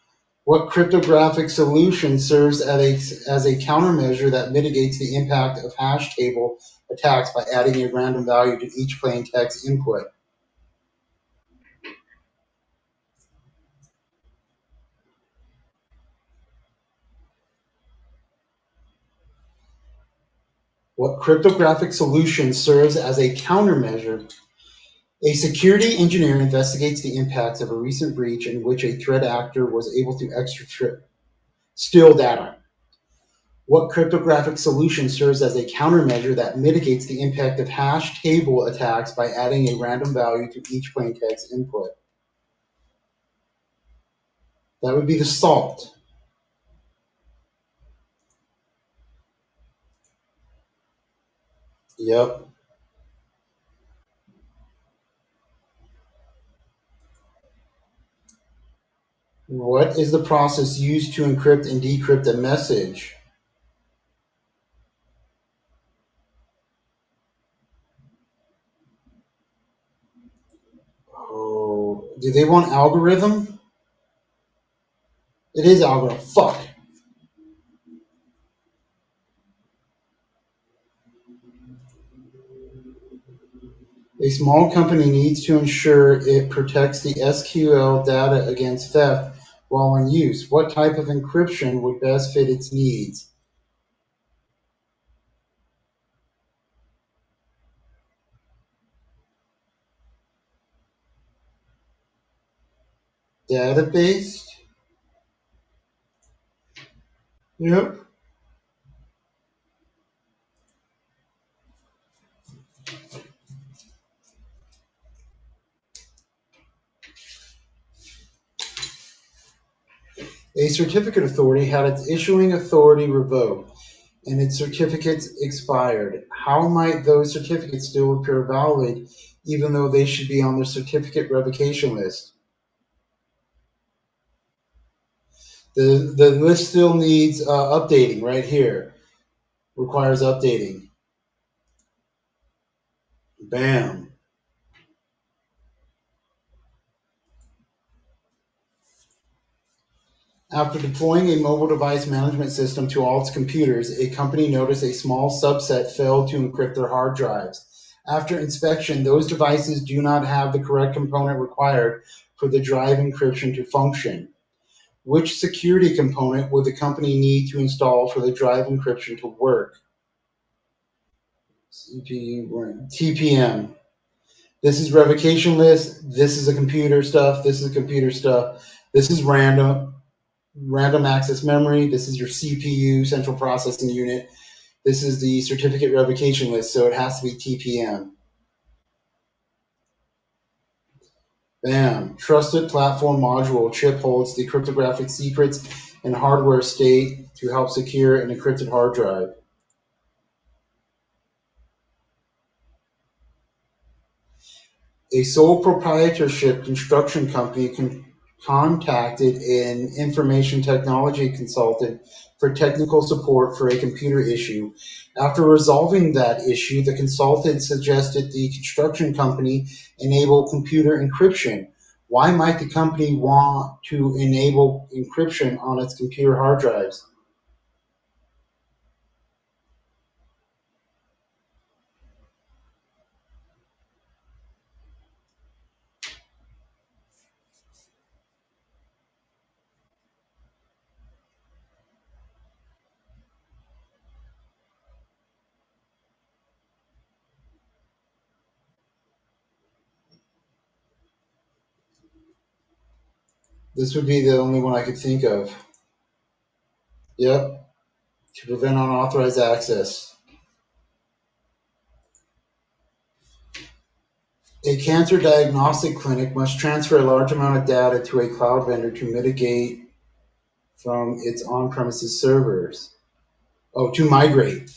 What cryptographic solution serves as a countermeasure that mitigates the impact of hash table attacks by adding a random value to each plain text input? What cryptographic solution serves as a countermeasure? A security engineer investigates the impacts of a recent breach in which a threat actor was able to steal data. What cryptographic solution serves as a countermeasure that mitigates the impact of hash table attacks by adding a random value to each plain text input? That would be the salt. Yep. What is the process used to encrypt and decrypt a message? Oh, do they want algorithm? It is algorithm. Fuck. A small company needs to ensure it protects the SQL data against theft while in use. What type of encryption would best fit its needs? Database? Yep. A certificate authority had its issuing authority revoked and its certificates expired. How might those certificates still appear valid even though they should be on the certificate revocation list? The list still needs updating right here. Requires updating. Bam. After deploying a mobile device management system to all its computers, a company noticed a small subset failed to encrypt their hard drives. After inspection, those devices do not have the correct component required for the drive encryption to function. Which security component would the company need to install for the drive encryption to work? CPU, TPM. This is revocation list. This is a computer stuff. This is computer stuff. This is random access memory. This is your CPU, central processing unit. This is the certificate revocation list, so it has to be TPM. Bam. Trusted platform module. Chip holds the cryptographic secrets and hardware state to help secure an encrypted hard drive. A sole proprietorship construction company contacted an information technology consultant for technical support for a computer issue. After resolving that issue, the consultant suggested the construction company enable computer encryption. Why might the company want to enable encryption on its computer hard drives? This would be the only one I could think of. Yep, to prevent unauthorized access. A cancer diagnostic clinic must transfer a large amount of data to a cloud vendor to mitigate from its on-premises servers. Oh, to migrate.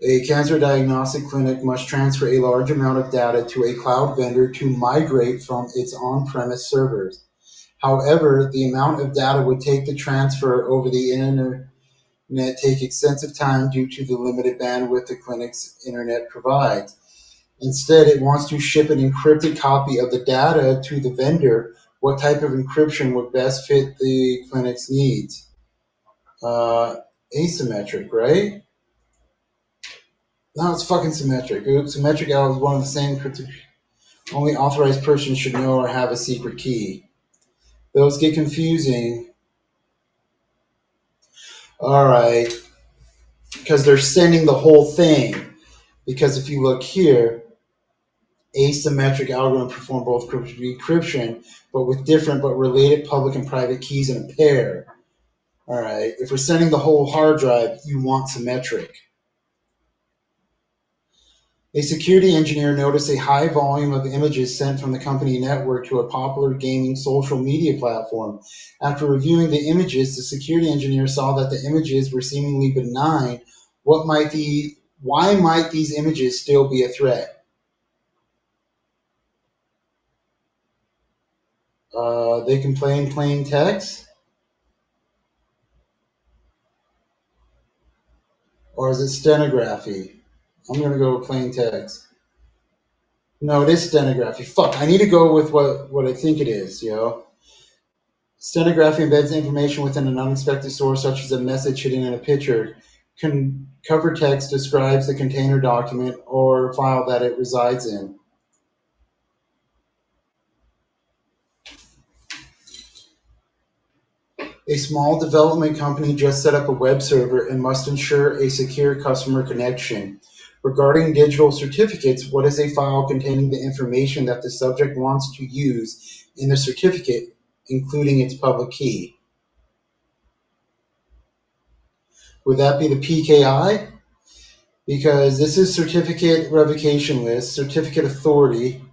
A cancer diagnostic clinic must transfer a large amount of data to a cloud vendor to migrate from its on-premise servers. However, the amount of data would take the transfer over the internet take extensive time due to the limited bandwidth the clinic's internet provides. Instead, it wants to ship an encrypted copy of the data to the vendor. What type of encryption would best fit the clinic's needs? Asymmetric, right? No, it's fucking symmetric. Symmetric L is one of the same encrypted. Only authorized persons should know or have a secret key. Those get confusing. All right, because they're sending the whole thing. Because if you look here, asymmetric algorithms perform both decryption, but with different but related public and private keys in a pair. All right, if we're sending the whole hard drive, you want symmetric. A security engineer noticed a high volume of images sent from the company network to a popular gaming social media platform. After reviewing the images, the security engineer saw that the images were seemingly benign. Why might these images still be a threat? They can play in plain text? Or is it stenography? I'm going to go with plain text. No, it is stenography. Fuck, I need to go with what I think it is, yo. Stenography embeds information within an unexpected source, such as a message hidden in a picture. Cover text describes the container document or file that it resides in. A small development company just set up a web server and must ensure a secure customer connection. Regarding digital certificates, what is a file containing the information that the subject wants to use in the certificate, including its public key? Would that be the PKI? Because this is certificate revocation list, certificate authority.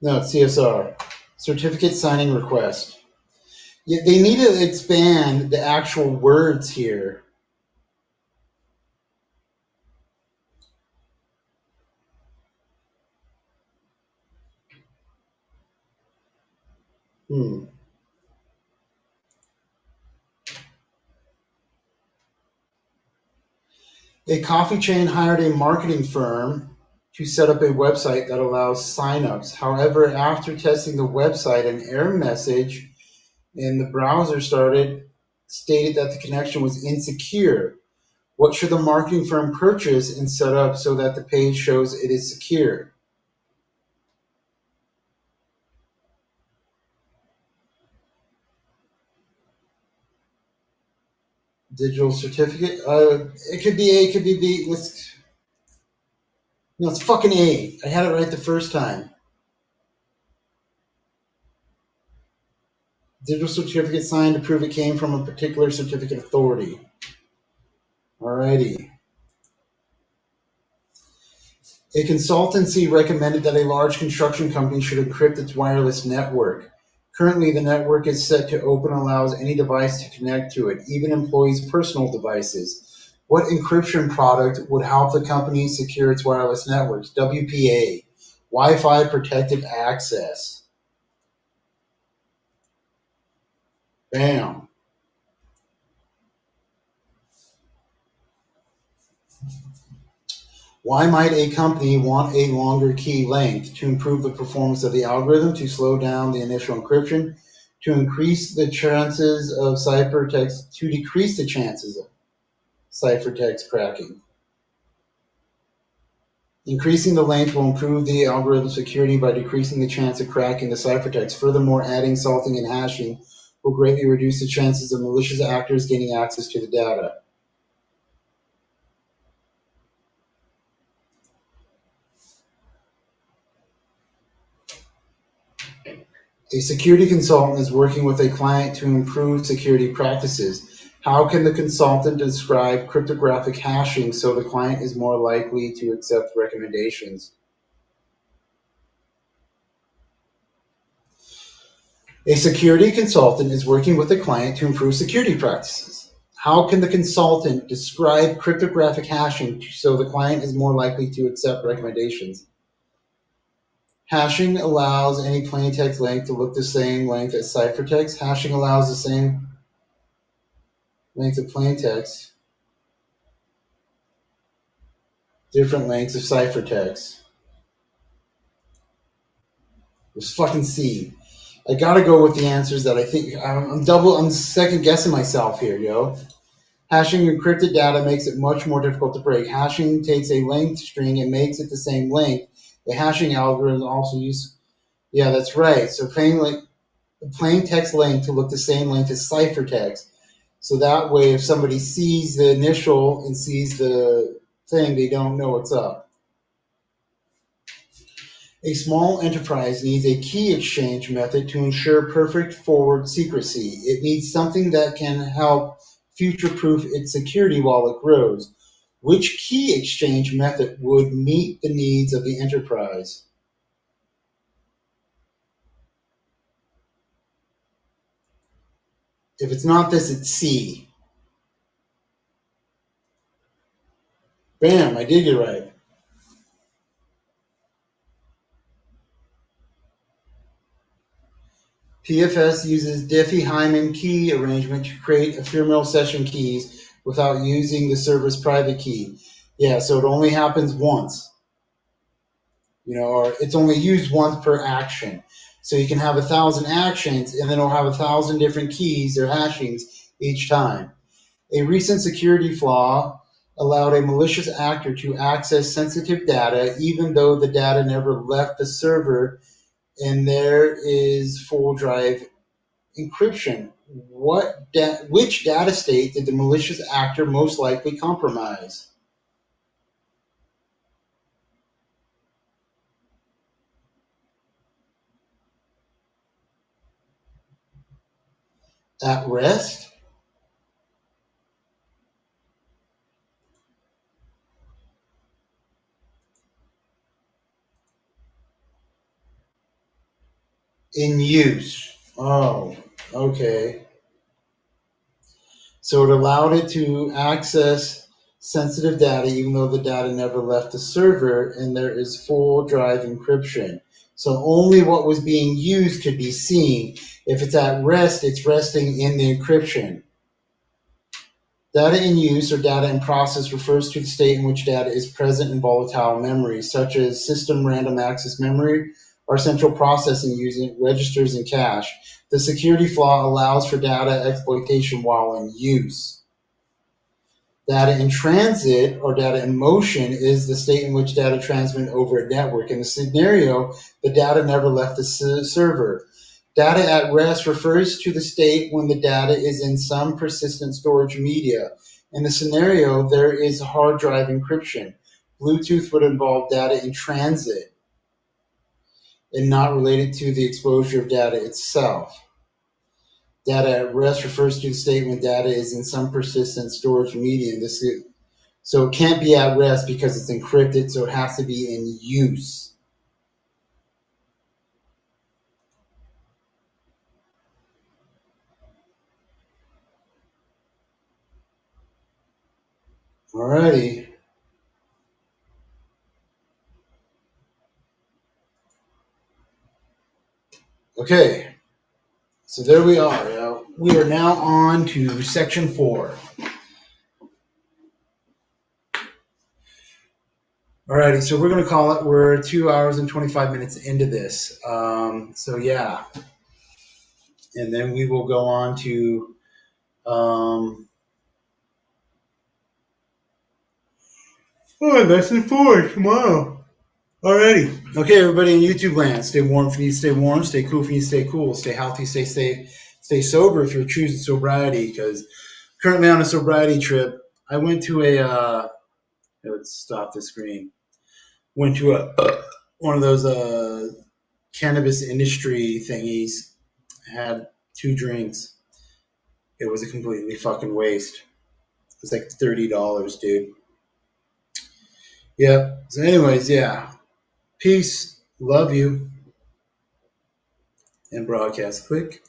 No, it's CSR. Certificate signing request. Yeah, they need to expand the actual words here. Hmm. A coffee chain hired a marketing firm to set up a website that allows signups. However, after testing the website, an error message in the browser stated that the connection was insecure. What should the marketing firm purchase and set up so that the page shows it is secure? Digital certificate. It could be A. It could be B. No, it's fucking A. I had it right the first time. Digital certificate signed to prove it came from a particular certificate authority. Alrighty. A consultancy recommended that a large construction company should encrypt its wireless network. Currently, the network is set to open and allows any device to connect to it, even employees' personal devices. What encryption product would help the company secure its wireless networks? WPA, Wi-Fi Protected Access. Bam. Why might a company want a longer key length? To improve the performance of the algorithm, to slow down the initial encryption, to increase the chances of ciphertext, to decrease the chances of ciphertext cracking. Increasing the length will improve the algorithm security by decreasing the chance of cracking the ciphertext. Furthermore, adding salting and hashing will greatly reduce the chances of malicious actors gaining access to the data. A security consultant is working with a client to improve security practices. How can the consultant describe cryptographic hashing so the client is more likely to accept recommendations? A security consultant is working with a client to improve security practices. How can the consultant describe cryptographic hashing so the client is more likely to accept recommendations? Hashing allows any plaintext length to look the same length as ciphertext. Hashing allows the same length of plaintext, different lengths of ciphertext. Let's fucking see. I gotta go with the answers that I think I'm second guessing myself here, yo. Hashing encrypted data makes it much more difficult to break. Hashing takes a length string and makes it the same length. The hashing algorithm also uses. Yeah, that's right. So plain text length to look the same length as ciphertext. So that way, if somebody sees the initial and sees the thing, they don't know what's up. A small enterprise needs a key exchange method to ensure perfect forward secrecy. It needs something that can help future-proof its security while it grows. Which key exchange method would meet the needs of the enterprise? If it's not this, it's C. Bam, I did get it right. PFS uses Diffie-Hellman key arrangement to create ephemeral session keys without using the server's private key. Yeah, so it only happens once, or it's only used once per action. So you can have 1,000 actions, and then it'll have 1,000 different keys or hashings each time. A recent security flaw allowed a malicious actor to access sensitive data even though the data never left the server, and there is full drive encryption. Which data state did the malicious actor most likely compromise? At rest? In use. Oh, okay. So it allowed it to access sensitive data even though the data never left the server, and there is full drive encryption. So only what was being used could be seen. If it's at rest, it's resting in the encryption. Data in use or data in process refers to the state in which data is present in volatile memory, such as system random access memory or central processing using registers and cache. The security flaw allows for data exploitation while in use. Data in transit or data in motion is the state in which data transmit over a network. In the scenario, the data never left the server. Data at rest refers to the state when the data is in some persistent storage media. In the scenario, there is hard drive encryption. Bluetooth would involve data in transit and not related to the exposure of data itself. Data at rest refers to the state when data is in some persistent storage media. So it can't be at rest because it's encrypted, so it has to be in use. Alrighty. Okay. So there we are. We are now on to section 4. Alrighty, so we're going to call it, we're 2 hours and 25 minutes into this. So yeah. And then we will go on to lesson 4 tomorrow. Alrighty. Okay, everybody in YouTube land, stay warm if you need to stay warm, stay cool if you need to stay cool, stay healthy, stay sober if you're choosing sobriety, because currently on a sobriety trip. I went to let's stop the screen. Went to one of those cannabis industry thingies. Had 2 drinks. It was a completely fucking waste. It was like $30, dude. Yeah. So, anyways, yeah. Peace. Love you. And broadcast. Click.